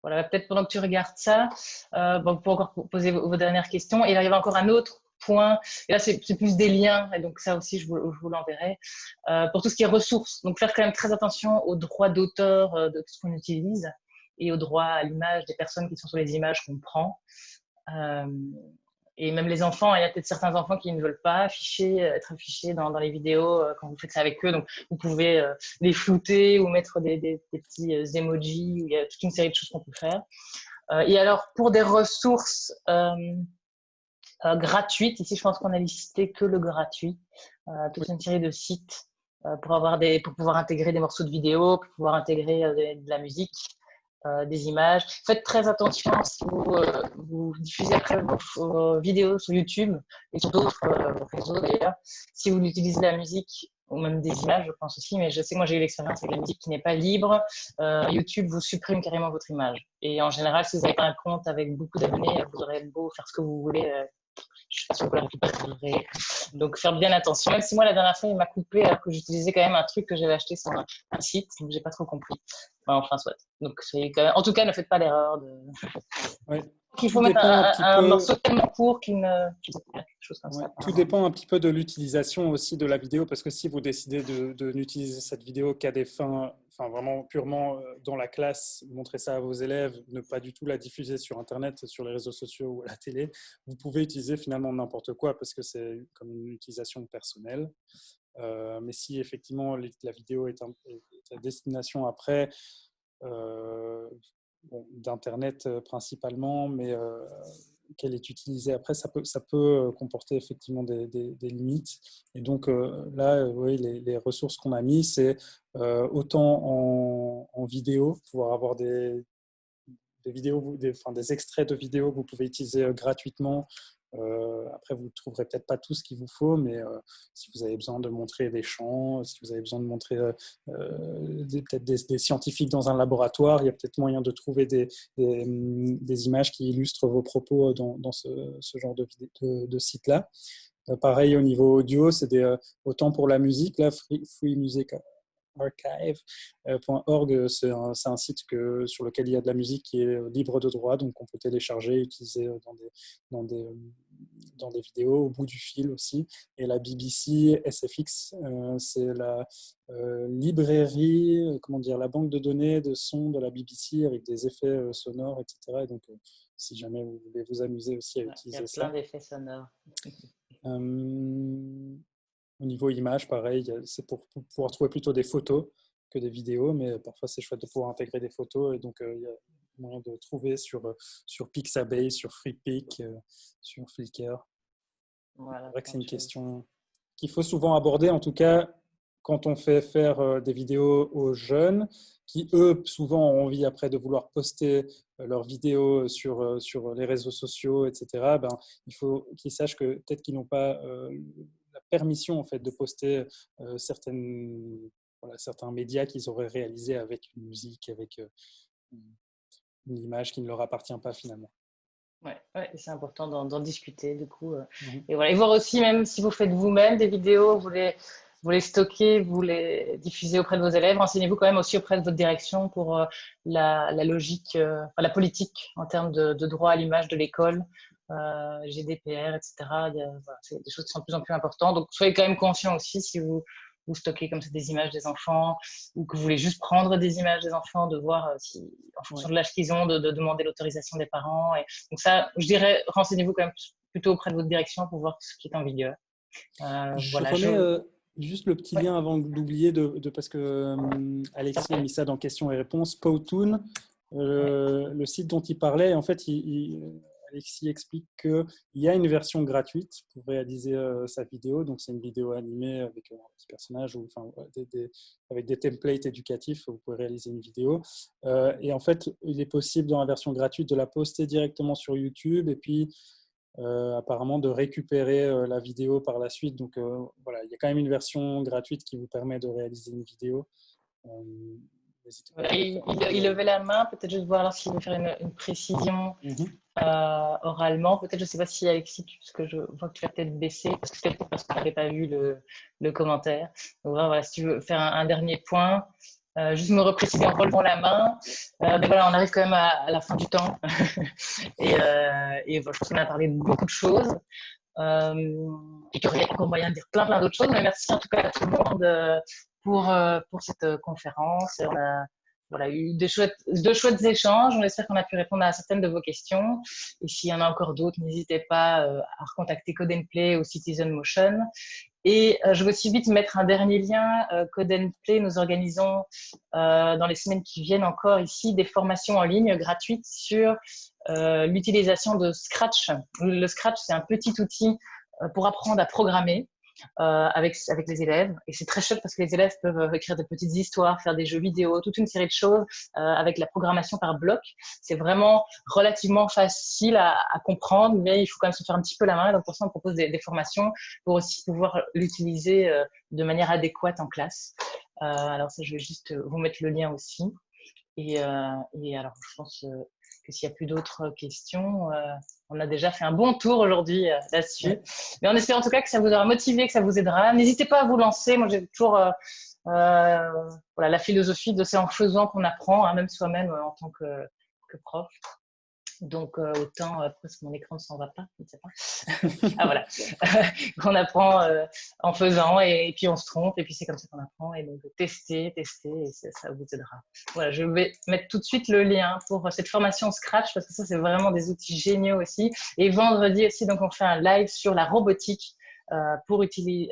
voilà, peut-être pendant que tu regardes ça, bon, pour encore poser vos dernières questions. Et là, il y avait encore un autre point. Et là, c'est plus des liens. Et donc, ça aussi, je vous l'enverrai. Pour tout ce qui est ressources. Donc, faire quand même très attention aux droits d'auteur de ce qu'on utilise et aux droits à l'image des personnes qui sont sur les images qu'on prend. Euh, et même les enfants, il y a peut-être certains enfants qui ne veulent pas être affichés dans les vidéos quand vous faites ça avec eux. Donc, vous pouvez les flouter ou mettre des petits emojis. Il y a toute une série de choses qu'on peut faire. Et alors, pour des ressources gratuites, ici, je pense qu'on a listé que le gratuit. Toute une série de sites pour pouvoir intégrer des morceaux de vidéo, pour pouvoir intégrer de la musique. Des images. Faites très attention si vous diffusez après vos vidéos sur YouTube et sur d'autres réseaux d'ailleurs. Si vous utilisez la musique ou même des images, je pense aussi, mais je sais que moi j'ai eu l'expérience avec la musique qui n'est pas libre. YouTube vous supprime carrément votre image. Et en général, si vous avez un compte avec beaucoup d'abonnés, vous aurez beau faire ce que vous voulez. Je sais pas si vous la récupérer. Donc, faire bien attention. Même si moi, la dernière fois, il m'a coupé alors que j'utilisais quand même un truc que j'avais acheté sur un site, donc j'ai pas trop compris. Enfin, soit. Donc, quand même... en tout cas, ne faites pas l'erreur de. Ouais. Il faut Tout mettre dépend un petit un peu. morceau tellement court quelque chose comme Ouais, ça. tout dépend un petit peu de l'utilisation aussi de la vidéo, parce que si vous décidez de n'utiliser cette vidéo qu'à des fins, enfin vraiment purement dans la classe, montrer ça à vos élèves, ne pas du tout la diffuser sur Internet, sur les réseaux sociaux ou à la télé, vous pouvez utiliser finalement n'importe quoi, parce que c'est comme une utilisation personnelle. Mais si effectivement la vidéo est à destination après, euh, bon, d'Internet principalement, mais qu'elle est utilisée après, ça peut comporter effectivement des limites. Et donc là, oui, les ressources qu'on a mis, c'est autant en vidéo, pouvoir avoir des vidéos, enfin, des extraits de vidéos que vous pouvez utiliser gratuitement. Après, vous ne trouverez peut-être pas tout ce qu'il vous faut, mais si vous avez besoin de montrer des champs, si vous avez besoin de montrer peut-être des scientifiques dans un laboratoire, il y a peut-être moyen de trouver des images qui illustrent vos propos dans ce genre de site-là. Pareil au niveau audio, c'est autant pour la musique, là, Free Music archive.org. C'est un site sur lequel il y a de la musique qui est libre de droit, donc on peut télécharger et utiliser dans des, dans des vidéos au bout du fil aussi. Et la BBC SFX, c'est la librairie, comment dire, la banque de données de sons de la BBC avec des effets sonores, etc. Et donc, si jamais vous voulez vous amuser aussi à utiliser ça. Il y a plein d'effets sonores. Au niveau image, pareil, c'est pour pouvoir trouver plutôt des photos que des vidéos, mais parfois c'est chouette de pouvoir intégrer des photos. Et donc, il y a moyen de trouver sur Pixabay, sur FreePic, sur Flickr. Voilà, c'est vrai que c'est une question qu'il faut souvent aborder, en tout cas quand on fait faire des vidéos aux jeunes, qui eux souvent ont envie après de vouloir poster leurs vidéos sur les réseaux sociaux, etc. Ben, il faut qu'ils sachent que peut-être qu'ils n'ont pas la permission en fait de poster certains médias qu'ils auraient réalisés avec une musique, avec une image qui ne leur appartient pas finalement. Ouais, c'est important d'en discuter du coup. Et voilà, et voir aussi, même si vous faites vous-même des vidéos, vous les stockez, vous les diffusez auprès de vos élèves, renseignez-vous quand même aussi auprès de votre direction pour la logique, la politique en termes de droit à l'image de l'école, GDPR, etc. C'est des choses qui sont de plus en plus importantes. Donc soyez quand même conscients aussi si vous stockez comme ça des images des enfants ou que vous voulez juste prendre des images des enfants, de voir si, en fonction de l'âge qu'ils ont, de demander l'autorisation des parents. Et donc ça, je dirais, renseignez-vous quand même plutôt auprès de votre direction pour voir ce qui est en vigueur. Je remets juste le petit lien avant d'oublier, parce que Alexis a mis ça dans questions et réponses. Powtoon, le site dont il parlait, en fait, Alexis explique qu'il y a une version gratuite pour réaliser sa vidéo. Donc, c'est une vidéo animée avec un petit personnage avec des templates éducatifs. Vous pouvez réaliser une vidéo. Et en fait, il est possible dans la version gratuite de la poster directement sur YouTube et puis apparemment de récupérer la vidéo par la suite. Donc, voilà, il y a quand même une version gratuite qui vous permet de réaliser une vidéo. Il levait la main, peut-être juste voir s'il veut faire une précision oralement. Peut-être, je ne sais pas si Alexis, parce que je vois que tu vas peut-être baisser, parce que tu n'avais pas vu le commentaire. Donc voilà, si tu veux faire un dernier point, juste me repréciser en relevant la main. Mais voilà, on arrive quand même à la fin du temps. et voilà, je pense qu'on a parlé de beaucoup de choses. Et qu'il y aurait encore moyen de dire plein d'autres choses. Mais merci en tout cas à tout le monde pour cette conférence. On a eu de chouettes échanges. On espère qu'on a pu répondre à certaines de vos questions. Et s'il y en a encore d'autres, n'hésitez pas à recontacter Code & Play ou Citizen Motion. Et je veux aussi vite mettre un dernier lien. Code & Play, nous organisons dans les semaines qui viennent encore ici des formations en ligne gratuites sur l'utilisation de Scratch. Le Scratch, c'est un petit outil pour apprendre à programmer avec les élèves. Et c'est très chouette parce que les élèves peuvent écrire des petites histoires, faire des jeux vidéo, toute une série de choses avec la programmation par bloc. C'est vraiment relativement facile à comprendre, mais il faut quand même se faire un petit peu la main. Donc pour ça, on propose des formations pour aussi pouvoir l'utiliser de manière adéquate en classe. Alors ça, je vais juste vous mettre le lien aussi. Et alors, je pense que s'il n'y a plus d'autres questions, on a déjà fait un bon tour aujourd'hui là-dessus. Ouais. Mais on espère en tout cas que ça vous aura motivé, que ça vous aidera. N'hésitez pas à vous lancer. Moi, j'ai toujours la philosophie de c'est en faisant qu'on apprend, hein, même soi-même en tant que prof. Donc, autant, parce que mon écran ne s'en va pas, je ne sais pas. Ah voilà, qu'on apprend en faisant et puis on se trompe et puis c'est comme ça qu'on apprend. Et donc, tester et ça vous aidera. Voilà, je vais mettre tout de suite le lien pour cette formation Scratch parce que ça, c'est vraiment des outils géniaux aussi. Et vendredi aussi, donc, on fait un live sur la robotique pour utiliser,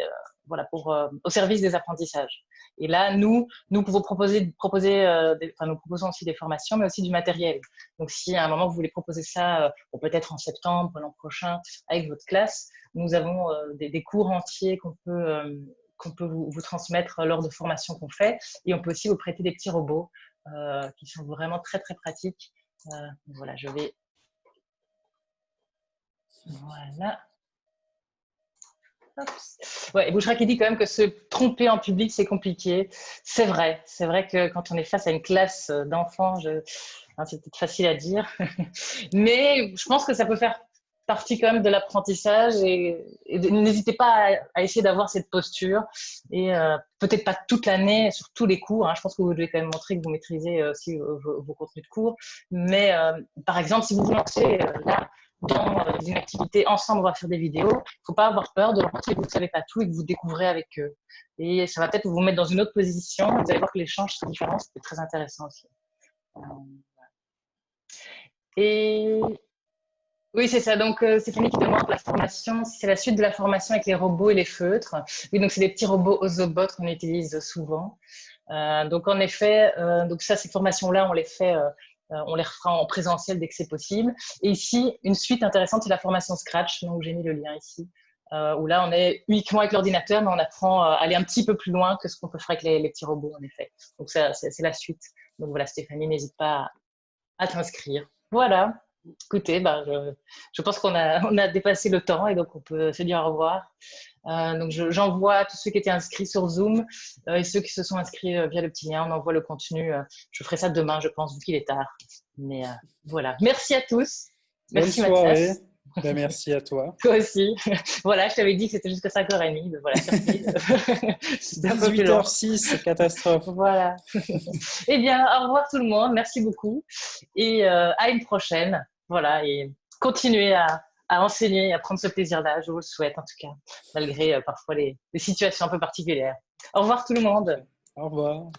au service des apprentissages. Et là, nous pouvons nous proposons aussi des formations, mais aussi du matériel. Donc, si à un moment vous voulez proposer ça, peut-être en septembre, l'an prochain, avec votre classe, nous avons des cours entiers qu'on peut vous transmettre lors de formations qu'on fait. Et on peut aussi vous prêter des petits robots qui sont vraiment très, très pratiques. Voilà, je vais... Voilà. Ouais, et Bouchra qui dit quand même que se tromper en public, c'est compliqué. C'est vrai que quand on est face à une classe d'enfants, c'est peut-être facile à dire, mais je pense que ça peut faire partie quand même de l'apprentissage et n'hésitez pas à essayer d'avoir cette posture et peut-être pas toute l'année sur tous les cours. Hein, je pense que vous devez quand même montrer que vous maîtrisez aussi vos contenus de cours. Mais par exemple, si vous vous lancez là dans une activité ensemble, on va faire des vidéos, il ne faut pas avoir peur de leur montrer que vous ne savez pas tout et que vous découvrez avec eux. Et ça va peut-être vous mettre dans une autre position. Vous allez voir que l'échange sera différent. C'est très intéressant aussi. Et oui, c'est ça. Donc, Stéphanie qui demande la formation, si c'est la suite de la formation avec les robots et les feutres. Oui, donc c'est des petits robots Ozobot qu'on utilise souvent. Donc, en effet, donc ça, ces formations-là, on les fait, on les refera en présentiel dès que c'est possible. Et ici, une suite intéressante, c'est la formation Scratch. Donc, j'ai mis le lien ici. Où là, on est uniquement avec l'ordinateur, mais on apprend à aller un petit peu plus loin que ce qu'on peut faire avec les petits robots, en effet. Donc, ça, c'est la suite. Donc, voilà, Stéphanie, n'hésite pas à t'inscrire. Voilà. Écoutez, je pense qu'on a dépassé le temps et donc on peut se dire au revoir. Donc j'envoie tous ceux qui étaient inscrits sur Zoom et ceux qui se sont inscrits via le petit lien, on envoie le contenu. Je ferai ça demain, je pense, vu qu'il est tard. Mais voilà. Merci à tous. Bonne Merci soirée. Mathias. Ben, merci à toi. Toi aussi. Voilà, je t'avais dit que c'était jusqu'à 5h30. Mais voilà, surprise. C'était un peu plus long. 18h06, catastrophe. Voilà. Eh bien, au revoir tout le monde. Merci beaucoup. Et à une prochaine. Voilà. Et continuez à enseigner et à prendre ce plaisir-là. Je vous le souhaite, en tout cas, malgré parfois les situations un peu particulières. Au revoir tout le monde. Au revoir.